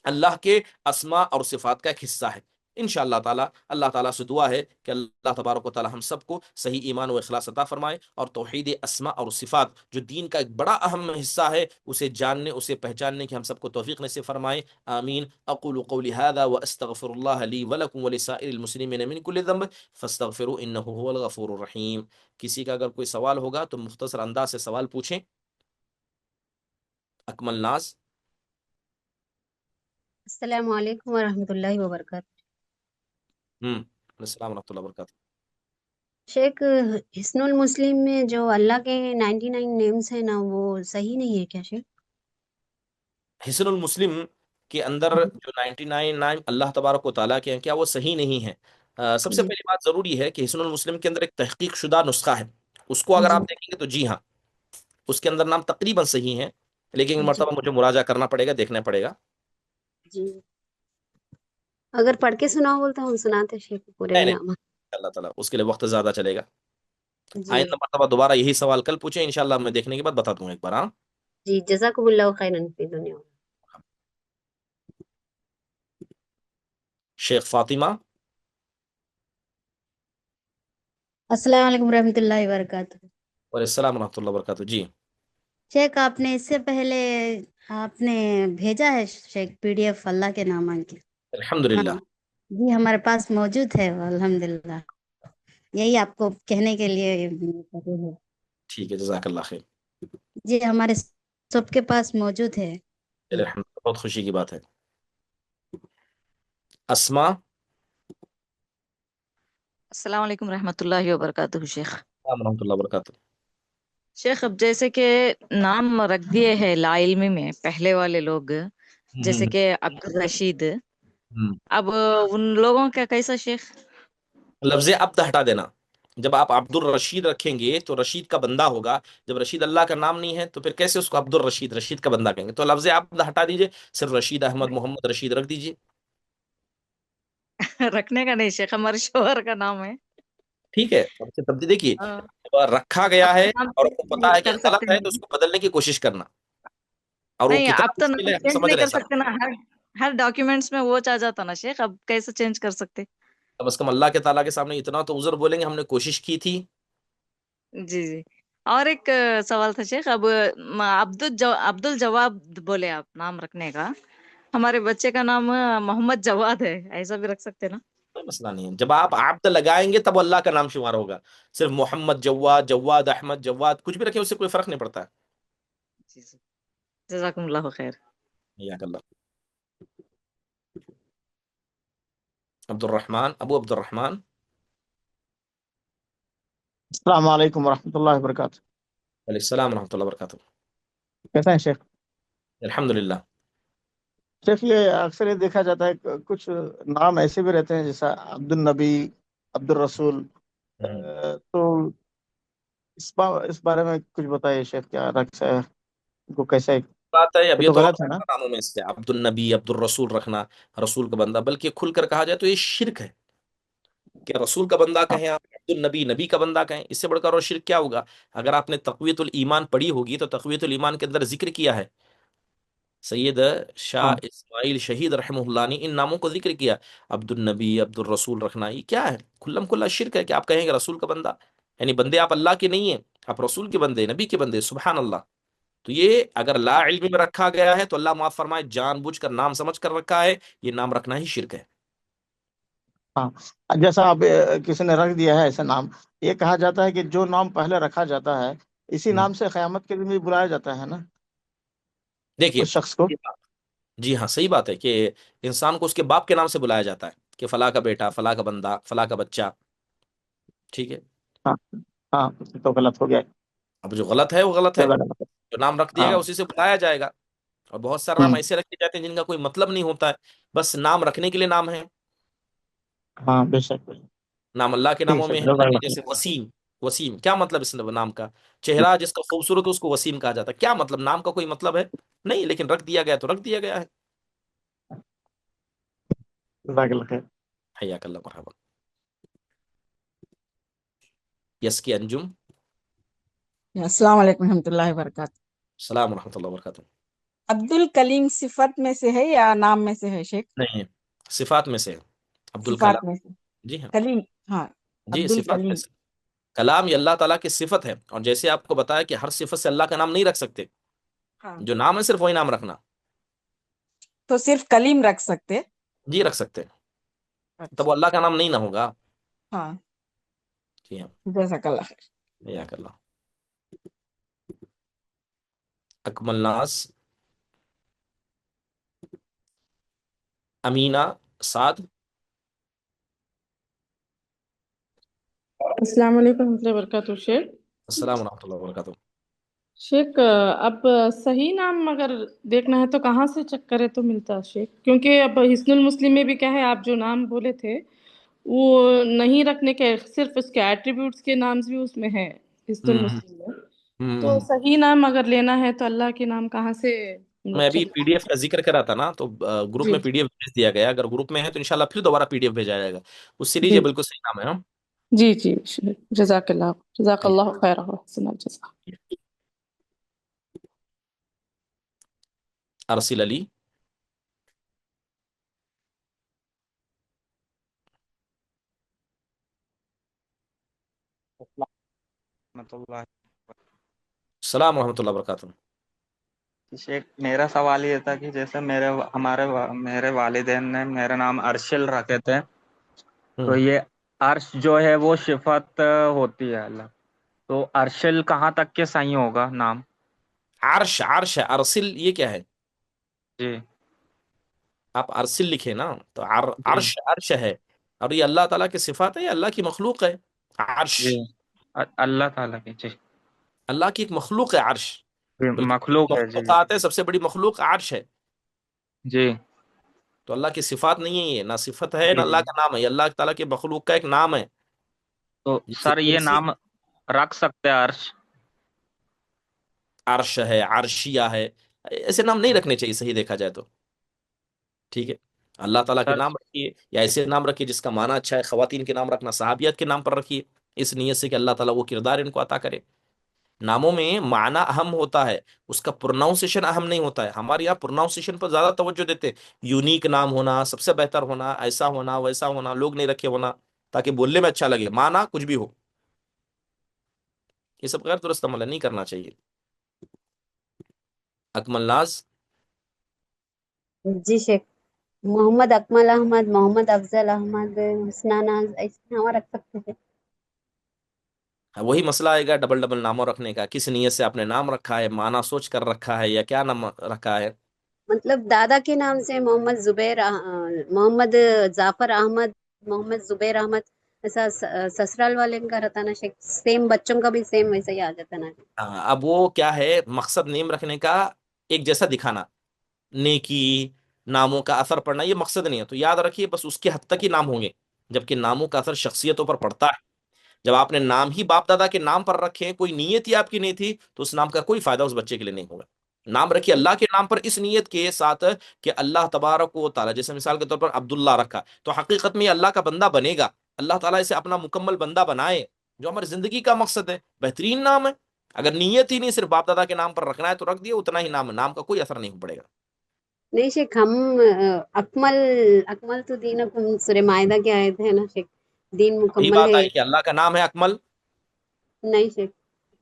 اللہ کے اسماء اور صفات کا ایک حصہ ہے. انشاءاللہ تعالی اللہ تعالیٰ سے دعا ہے کہ اللہ تبارک و تعالی ہم سب کو صحیح ایمان و اخلاص عطا فرمائے اور توحید اسماء اور صفات جو دین کا ایک بڑا اہم حصہ ہے اسے جاننے, اسے پہچاننے کی ہم سب کو توفیق نصیب فرمائے. آمین. اقول قولی هذا واستغفر الله لي ولكم ولسائر المسلمين من كل ذنب فاستغفروا انه هو الغفور الرحیم. کسی کا اگر کوئی سوال ہوگا تو مختصر انداز سے سوال پوچھیں. اکمل ناز. السلام علیکم ورحمۃ اللہ وبرکاتہ. السلام ورحمۃ اللہ وبرکاتہ. شیخ حسن المسلم میں جو اللہ کے 99 نیمز ہیں نا وہ صحیح نہیں ہے کیا شیخ؟ حسن المسلم کے اندر جو 99 نام اللہ تبارک و تعالیٰ کے ہیں کیا وہ صحیح نہیں ہے؟ سب سے جی پہلی بات ضروری ہے کہ حسن المسلم کے اندر ایک تحقیق شدہ نسخہ ہے. اس کو اگر جی آپ دیکھیں گے تو جی ہاں اس کے اندر نام تقریباً صحیح ہیں, لیکن جی مرتبہ مجھے مراجعہ کرنا پڑے گا, دیکھنا پڑے گا. جی اگر پڑھ کے سناؤ بولتا ہم سناتے شیخ پورے نہیں نہیں, نام. اللہ تعالیٰ اس کے لیے وقت زیادہ چلے گا. جی آئندہ مرتبہ دوبارہ یہی سوال کل پوچھیں, انشاءاللہ میں دیکھنے کے بعد بتا دوں گا ایک بار. ہاں جی جزاکم اللہ خیرا فی دنیا. شیخ فاطمہ. السلام علیکم ورحمۃ اللہ وبرکاتہ. اور السلام ورحمۃ اللہ وبرکاتہ. جی شیخ آپ نے اس سے پہلے آپ نے بھیجا ہے شیخ پی ڈی ایف اللہ کے نام کی. ہاں الحمدللہ. جی ہمارے پاس موجود ہے الحمدللہ. یہی آپ کو کہنے کے لیے ٹھیک ہے, جزاک اللہ خیر. جی ہمارے سب کے پاس موجود ہے. الحمدللہ, بہت خوشی کی بات ہے. اسما. السلام علیکم رحمۃ اللہ وبرکاتہ. شیخ السلام ورحمۃ اللہ وبرکاتہ. شیخ اب جیسے کہ نام رکھ دیے ہیں لا علمی میں پہلے والے لوگ, جیسے کہ عبد الرشید, اب ان لوگوں کا کیسا شیخ؟ لفظ عبد ہٹا دینا. جب آپ عبد الرشید رکھیں گے تو رشید کا بندہ ہوگا, جب رشید اللہ کا نام نہیں ہے تو پھر کیسے اس کو عبد الرشید رشید کا بندہ کہیں گے؟ تو لفظ عبد ہٹا دیجئے, صرف رشید احمد محمد رشید رکھ دیجئے. رکھنے کا نہیں شیخ, ہمارے شوہر کا نام ہے. ٹھیک ہے, اب سے تبدیل دیکھیے ہاں. جب رکھا گیا ہے اب نام اور چینج وہ پتا نہیں ہے کہ کر غلط سکتے ہے تو اس ہیں. کو بدلنے کی کوشش کرنا, اور وہ نہیں اب کتنا تو مشکل نام ہے ہم چینج سمجھ نہیں رہے کر ہیں سر. سکتے نا, ہر ڈاکیومنٹس میں وہ آ جاتا نا شیخ, اب کیسے چینج کر سکتے؟ کم از کم اللہ کے تعالیٰ کے سامنے اتنا تو عذر بولیں گے ہم نے کوشش کی تھی. جی جی. اور ایک سوال تھا شیخ, اب عبد الجواب بولے آپ نام رکھنے کا, ہمارے بچے کا نام محمد جواد ہے, ایسا بھی رکھ سکتے نا؟ کوئی مسئلہ نہیں ہے, جب آپ عبد لگائیں گے تب اللہ کا نام شمار ہوگا. صرف محمد جواد, جواد احمد, جواد کچھ بھی رکھیں اس سے کوئی فرق نہیں پڑتا ہے. جی جی. جزاکم اللہ خیر. حیاک اللہ. عبد الرحمن, ابو عبد الرحمن. السلام علیکم ورحمۃ اللہ وبرکاتہ. علیہ السلام ورحمۃ اللہ وبرکاتہ. کیسا ہیں شیخ؟ الحمدللہ. شیخ یہ اکثر یہ دیکھا جاتا ہے کہ کچھ نام ایسے بھی رہتے ہیں جیسا عبد النبی, عبد الرسول, تو اس بارے میں کچھ بتائیے شیخ, کیا رکھ ہے ان کو کیسے؟ بات ہے, اب یہ یہ تو تو غلط ہے نا؟ ناموں میں سے عبد النبی, عبد الرسول رکھنا, رسول کا بندہ, بلکہ کھل کر کہا جائے تو یہ شرک ہے کہ رسول کا بندہ ہاں کہیں, آپ عبد النبی, نبی کا بندہ کہیں. اس سے بڑھ کر اور شرک کیا ہوگا؟ اگر آپ نے تقویت الایمان پڑھی ہوگی تو تقویت الایمان کے اندر ذکر کیا ہے, سید شاہ ہاں اسماعیل شہید رحمہ اللہ نے ان ناموں کو ذکر کیا. عبد النبی, عبد الرسول رکھنا یہ کیا ہے؟ کھلم کھلا شرک ہے کہ آپ کہیں گے رسول کا بندہ, یعنی بندے آپ اللہ کے نہیں ہیں, آپ رسول کے بندے, نبی کے بندے. سبحان اللہ. تو یہ اگر لا علم میں رکھا گیا ہے تو اللہ معاف فرمائے جان بوجھ کر نام سمجھ کر رکھا ہے, یہ نام رکھنا ہی شرک ہے. ہاں، جیسا آپ کسی نے رکھ دیا ہے ایسا نام، یہ کہا جاتا ہے کہ جو نام پہلے رکھا جاتا ہے اسی نام سے قیامت کے دن بھی بلایا جاتا ہے نا دیکھیے اس شخص کو. جی ہاں صحیح بات ہے کہ انسان کو اس کے باپ کے نام سے بلایا جاتا ہے کہ فلاں کا بیٹا، فلاں کا بندہ، فلاں کا بچہ. ٹھیک ہے، ہاں ہاں، تو غلط ہو گیا. اب جو غلط ہے وہ غلط ہے، جو نام رکھ دیا ہاں گا اسی سے بلایا جائے گا. اور بہت سارے نام ایسے رکھے جاتے ہیں جن کا کوئی مطلب نہیں ہوتا ہے، بس نام رکھنے کے لیے نام ہے. ہاں، بے شک. نام اللہ کے ٹھیک ناموں ہے، میں ہے جزاک اللہ جیسے خیر. وسیم. وسیم کیا مطلب اس نام کا؟ چہرہ جس کا خوبصورت ہے اس کو وسیم کہا جاتا ہے. کیا مطلب؟ نام کا کوئی مطلب ہے نہیں، لیکن رکھ دیا گیا تو رکھ دیا گیا ہے. جزاک اللہ خیر. حیاک اللہ، مرحبا. یس کی انجم. السلام علیکم ورحمۃ اللہ وبرکاتہ. السلام ورحمۃ اللہ وبرکاتہ. عبد الکلیم صفت میں سے ہے یا نام میں سے ہے شیخ؟ نہیں، صفات میں سے ہے. عبد صفات الکلام. میں سے. جی ہاں، کلیم، ہاں. جی عبد صفات میں الکلیم. سے. کلام یہ اللہ تعالیٰ کی صفت ہے، اور جیسے آپ کو بتایا کہ ہر صفت سے اللہ کا نام نہیں رکھ سکتے. ہاں، جو نام ہے صرف وہی نام رکھنا. تو صرف کلیم رکھ سکتے. جی رکھ سکتے ہیں، تب اچھا. وہ اللہ کا نام نہیں نہ ہوگا. ہاں، جی ہاں، جزاک اللہ خیر. حیاک اللہ. اکمل ناز. امینہ سعد. السلام علیکم ورحمۃ اللہ وبرکاتہ شیخ. السلام ورحمۃ اللہ وبرکاتہ. شیخ اب صحیح نام اگر دیکھنا ہے تو کہاں سے چیک کرے تو ملتا ہے شیخ؟ کیونکہ اب حسن المسلم میں بھی کیا ہے، آپ جو نام بولے تھے وہ نہیں رکھنے کے، صرف اس کے ایٹریبیوٹس کے نام بھی اس میں ہے حسن المسلم میں. تو صحیح نام اگر لینا ہے تو اللہ کے نام کہاں سے میں ابھی چیک پی ڈی ایف کا ذکر کرا تھا نا، تو گروپ جی میں پی ڈی ایف بھیج دیا گیا. اگر گروپ میں ہے تو انشاءاللہ پھر دوبارہ پی ڈی ایف بھیجا جائے گا. اس سے لیجیے، جی بالکل صحیح نام ہے. ہاں، جی جی شیخ، جزاک اللہ، جزاک اللہ خیر و حسن الجزا. ارسل علی. رحمۃ اللہ. السلام ورحمۃ اللہ وبرکاتہ. شیخ میرا سوال یہ تھا کہ جیسے میرے والدین نے میرا نام ارشل رکھے تھے، تو یہ عرش جو ہے وہ صفت ہوتی ہے اللہ، تو ارشل کہاں تک کے صحیح ہوگا نام؟ عرش، عرش ہے. ارسل یہ کیا ہے؟ جی آپ ارسل لکھے نا، تو جی عرش عرش ہے. اور یہ اللہ تعالیٰ کی صفات ہے، یہ اللہ کی مخلوق ہے. عرش جی، اللہ تعالیٰ کی. جی اللہ کی ایک مخلوق ہے عرش. جی، بلکہ مخلوق ہے. جی مخلوقات ہے، سب سے بڑی مخلوق عرش ہے. جی تو اللہ کی صفات نہیں ہے، یہ نہ صفت ہے نہ جی اللہ جی. کا نام ہے. یہ اللہ تعالیٰ کے مخلوق کا ایک نام ہے. تو جیسے سر یہ کرسی نام رکھ سکتے ہیں عرش؟ عرش ہے، عرشیہ ہے. ایسے نام نہیں رکھنے چاہیے صحیح دیکھا جائے تو. ٹھیک ہے، اللہ تعالیٰ کے سر نام رکھیے، یا ایسے نام رکھیے جس کا معنی اچھا ہے. خواتین کے نام رکھنا صحابیات کے نام پر رکھیے، اس نیت سے کہ اللہ تعالیٰ وہ کردار ان کو عطا کرے. ناموں میں معنی اہم ہوتا ہے، اس کا پروناؤنسیشن اہم نہیں ہوتا ہے. ہمارے یہاں پروناؤنسیشن پر زیادہ توجہ دیتے ہیں. یونیک نام ہونا، سب سے بہتر ہونا، ایسا ہونا ویسا ہونا، لوگ نہیں رکھے ہونا تاکہ بولنے میں اچھا لگے. معنی کچھ بھی ہو، یہ سب غیر درست عمل ہے، نہیں کرنا چاہیے. اکمل ناز. جی شیخ. محمد اکمل احمد، محمد افضل احمد، حسنا ناز، ایسے نام رکھ سکتے تھے. وہی مسئلہ آئے گا ڈبل ڈبل ناموں رکھنے کا. کس نیت سے آپ نے نام رکھا ہے، معنی سوچ کر رکھا ہے، یا کیا نام رکھا ہے. مطلب دادا کے نام سے محمد زبیر محمد ظافر احمد، محمد زبیر احمد، ایسا سسرال والے کا رہتا نا شیخ، سیم بچوں کا بھی سیم ویسا ہی آ جاتا نا. اب وہ کیا ہے، مقصد نیم رکھنے کا ایک جیسا دکھانا، نیکی ناموں کا اثر پڑنا، یہ مقصد نہیں ہے. تو یاد رکھیے بس اس کے حد تک ہی نام ہوں گے، جبکہ ناموں کا اثر شخصیتوں پر پڑتا ہے. جب آپ نے نام ہی باپ دادا کے نام پر رکھے، کوئی نیت ہی آپ کی نہیں تھی، تو اس نام کا کوئی فائدہ اس بچے کے لیے نہیں ہوگا. نام رکھیے اللہ کے نام پر اس نیت کے ساتھ کہ اللہ تبارک و تعالیٰ، جیسے مثال کے طور پر عبداللہ رکھا، تو حقیقت میں یہ اللہ کا بندہ بنے گا. اللہ تعالیٰ اسے اپنا مکمل بندہ بنائے، جو ہماری زندگی کا مقصد ہے. بہترین نام ہے. اگر نیت ہی نہیں صرف باپ دادا کے نام پر رکھنا ہے تو رکھ دیا، اتنا ہی نام ہے، نام کا کوئی اثر نہیں پڑے گا. نہیں شیخ، ہم اکمل اکمل تو دینکم سورہ معاہدہ کے آئے تھے نا شیخ، دین وہی مکمل بات ہے. آئی کہ اللہ کا نام ہے اکمل. نہیں شیخ.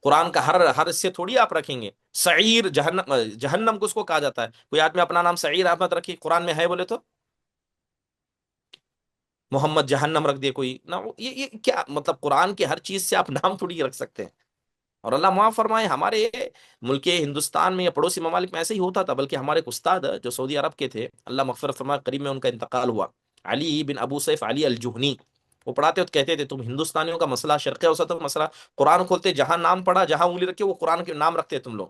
قرآن کا ہر حصے تھوڑی آپ رکھیں گے. سعیر جہنم، جہنم کو اس کو کہا جاتا ہے. کوئی آدمی اپنا نام سعیر احمد رکھے، قرآن میں ہے بولے تو؟ محمد جہنم رکھ دے کوئی نہ، یہ کیا مطلب؟ قرآن کی ہر چیز سے آپ نام تھوڑی رکھ سکتے ہیں. اور اللہ معاف فرمائے، ہمارے ملک ہندوستان میں یا پڑوسی ممالک میں ایسے ہی ہوتا تھا. بلکہ ہمارے ایک استاد جو سعودی عرب کے تھے، اللہ مغفرت فرمائے، قریب میں ان کا انتقال ہوا، علی بن ابو سیف علی الجہنی. وہ پڑھاتے ہوتے کہتے تھے تم ہندوستانیوں کا مسئلہ، شرق اوسط کا مسئلہ، قرآن کھولتے جہاں نام پڑھا، جہاں انگلی رکھے وہ قرآن کے نام رکھتے تم لوگ.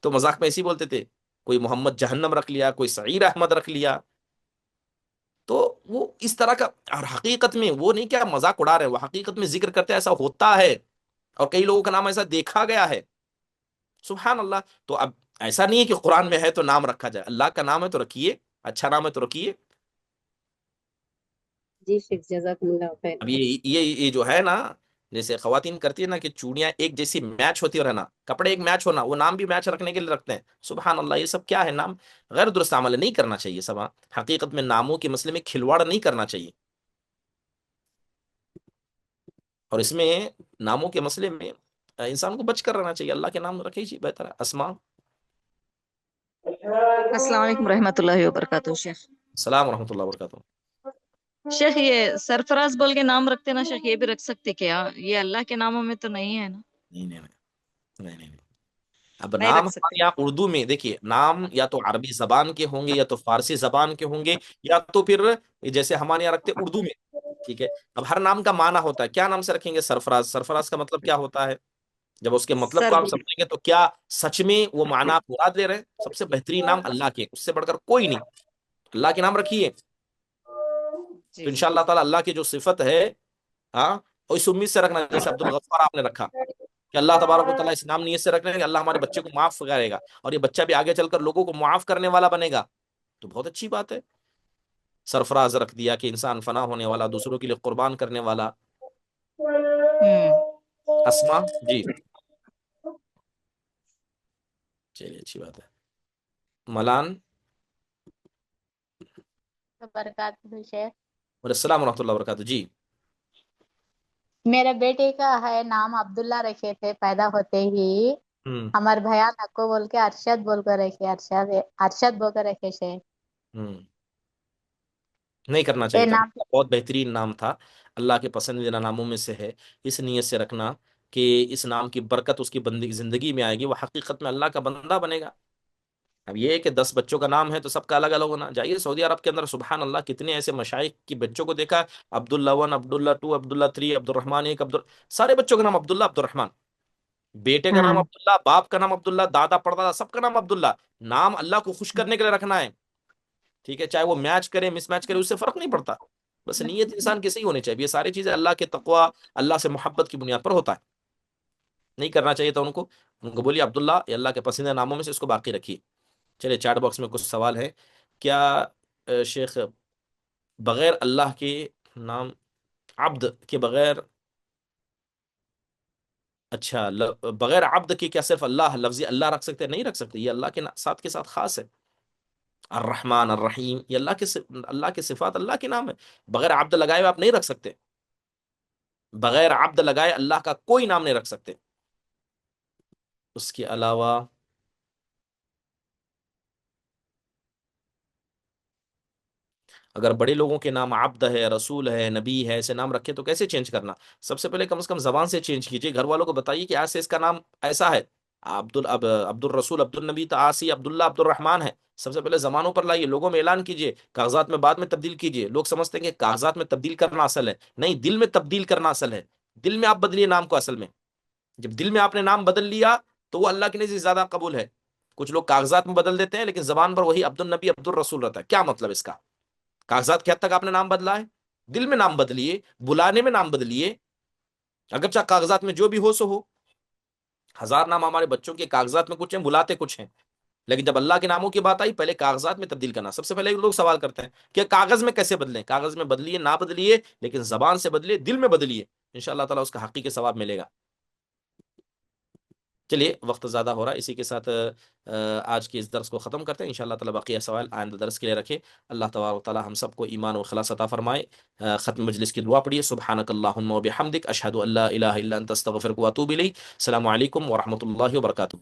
تو مذاق میں ایسے ہی بولتے تھے، کوئی محمد جہنم رکھ لیا، کوئی سعید احمد رکھ لیا. تو وہ اس طرح کا، اور حقیقت میں وہ نہیں کیا مذاق اڑا رہے ہیں، وہ حقیقت میں ذکر کرتے ہیں ایسا ہوتا ہے. اور کئی لوگوں کا نام ایسا دیکھا گیا ہے. سبحان اللہ. تو اب ایسا نہیں ہے کہ قرآن میں ہے تو نام رکھا جائے، اللہ کا نام ہے تو رکھیے، اچھا نام ہے تو رکھیے. جی شیخ جزاکم اللہ خیر. اب یہ جو ہے نا، جیسے خواتین کرتی ہے نا کہ چوڑیاں ایک جیسی میچ ہوتی ہے نا، کپڑے ایک میچ ہونا، وہ نام بھی میچ رکھنے کے لیے رکھتے ہیں. سبحان اللہ، یہ سب کیا ہے؟ نام غیر درست عمل ہے، نہیں کرنا چاہیے سب. حقیقت میں ناموں کے مسئلے میں کھلواڑ نہیں کرنا چاہیے. اور اس میں ناموں کے مسئلے میں انسان کو بچ کر رہنا چاہیے. اللہ کے نام رکھے جی بہتر ہے. اسماء. السلام علیکم رحمۃ اللہ وبرکاتہ. شیخ السلام ورحمۃ اللہ وبرکاتہ. شیخ یہ سرفراز بول کے نام رکھتے نا شیخ، یہ بھی رکھ سکتے کیا؟ یہ اللہ کے ناموں میں تو نہیں ہے نا؟ نہیں نہیں نہیں نہیں. اب نہیں نام رکھ سکتے. ہمارے یہاں اردو میں دیکھیے، نام یا تو عربی زبان کے ہوں گے، یا تو فارسی زبان کے ہوں گے، یا تو پھر جیسے ہمارے یہاں رکھتے اردو میں. ٹھیک ہے. اب ہر نام کا معنی ہوتا ہے. کیا نام سے رکھیں گے؟ سرفراز. سرفراز کا مطلب کیا ہوتا ہے؟ جب اس کے مطلب کو سر آپ سمجھیں گے تو کیا سچ میں وہ معنی آپ مراد لے رہے ہیں؟ سب سے بہترین نام اللہ کے، اس سے بڑھ کر کوئی نہیں. اللہ کے نام رکھیے جی تو جی انشاءاللہ تعالی اللہ کی جو صفت ہے، ہاں، اور اس امید سے رکھنا. جیسے عبد الغفار آپ نے رکھا، کہ اللہ تبارک و تعالیٰ اس نام نیت سے رکھنے کہ اللہ ہمارے بچے کو معاف کرے گا، اور یہ بچہ بھی آگے چل کر لوگوں کو معاف کرنے والا بنے گا، تو بہت اچھی بات ہے. سرفراز رکھ دیا کہ انسان فنا ہونے والا، دوسروں کے لیے قربان کرنے والا. اسما. جی چلیے اچھی بات ہے. ملان. برکاتہ شیخ. اور السلام ورحمۃ اللہ وبرکاتہ. جی میرے بیٹے کا ہے نام عبداللہ رکھے تھے، پیدا ہوتے ہی ہوں ہمارے بھیا نکو بول کے ارشد بول کر رکھے، ارشد بول کر رکھے شے. ہوں نہیں کرنا یہ چاہیے تھا. نام بہت بہترین نام تھا، اللہ کے پسندیدہ ناموں میں سے ہے. اس نیت سے رکھنا کہ اس نام کی برکت اس کی بندگی زندگی میں آئے گی، وہ حقیقت میں اللہ کا بندہ بنے گا. اب یہ ہے کہ 10 بچوں کا نام ہے تو سب کا الگ الگ ہونا. جائیے سعودی عرب کے اندر، سبحان اللہ، کتنے ایسے مشائخ کی بچوں کو دیکھا، عبداللہ 1، عبداللہ 2، عبداللہ 3، عبد الرحمن 1، سارے بچوں کا نام عبداللہ، عبد الرحمن. بیٹے کا ہاں نام عبداللہ، باپ کا نام عبداللہ، دادا پردادا سب کا نام عبداللہ. نام اللہ کو خوش کرنے کے لیے رکھنا ہے. ٹھیک ہے، چاہے وہ میچ کرے مس میچ کرے، اس سے فرق نہیں پڑتا. بس نیت انسان کی صحیح ہونی چاہیے. یہ ساری چیزیں اللہ کے تقوی، اللہ سے محبت کی بنیاد پر ہوتا ہے. نہیں کرنا چاہیے تھا ان کو بولیے عبداللہ، یہ اللہ کے پسندیدہ ناموں میں سے، اس کو باقی رکھیے. چلے چیٹ باکس میں کچھ سوال ہے. کیا شیخ بغیر اللہ کے نام، عبد کے بغیر، اچھا بغیر عبد کے کیا صرف اللہ، لفظی اللہ رکھ سکتے ہیں؟ نہیں رکھ سکتے. یہ اللہ کے ساتھ خاص ہے. الرحمن الرحیم، یہ اللہ کے صفات، اللہ کے نام ہے. بغیر عبد لگائے ہوئے آپ نہیں رکھ سکتے. بغیر عبد لگائے اللہ کا کوئی نام نہیں رکھ سکتے. اس کے علاوہ اگر بڑے لوگوں کے نام عبد ہے، رسول ہے، نبی ہے، ایسے نام رکھے تو کیسے چینج کرنا؟ سب سے پہلے کم سے کم زبان سے چینج کیجیے. گھر والوں کو بتائیے کہ آج سے اس کا نام ایسا ہے. عبد الرسول، عبد النبی، آسی، عبداللہ، عبد الرحمان ہے. سب سے پہلے زبانوں پر لائیے، لوگوں میں اعلان کیجیے. کاغذات میں بعد میں تبدیل کیجیے. لوگ سمجھتے ہیں کہ کاغذات میں تبدیل کرنا اصل ہے، نہیں، دل میں تبدیل کرنا اصل ہے. دل میں آپ بدلیے نام کو. اصل میں جب دل میں آپ نے نام بدل لیا تو وہ اللہ کے نزدیک زیادہ قبول ہے. کچھ لوگ کاغذات میں بدل دیتے ہیں لیکن زبان پر وہی عبد النبی، عبد الرسول رہتا ہے. کیا مطلب اس کا؟ کاغذات کی حد تک آپ نے نام بدلا ہے، دل میں نام بدلیے، بلانے میں نام بدلیے. اگرچہ کاغذات میں جو بھی ہو سو ہو. 1000 نام ہمارے بچوں کے کاغذات میں کچھ ہیں، بلاتے کچھ ہیں. لیکن جب اللہ کے ناموں کی بات آئی، پہلے کاغذات میں تبدیل کرنا. سب سے پہلے لوگ سوال کرتے ہیں کہ کاغذ میں کیسے بدلیں؟ کاغذ میں بدلیے، نہ بدلیے، لیکن زبان سے بدلیے، دل میں بدلیے. انشاءاللہ تعالیٰ اس کا حقیقی ثواب ملے گا. چلیے وقت زیادہ ہو رہا ہے، اسی کے ساتھ آج کے اس درس کو ختم کرتے ہیں. انشاءاللہ تعالیٰ بقیہ سوال آئندہ درس کے لیے رکھے. اللہ تبارک و تعالیٰ ہم سب کو ایمان و اخلاص عطا فرمائے. ختم مجلس کی دعا پڑھیے. سبحانک اللہم و بحمدک، اشہد ان لا الہ الا انت، استغفرک و اتوب الیک. السلام علیکم ورحمۃ اللہ وبرکاتہ.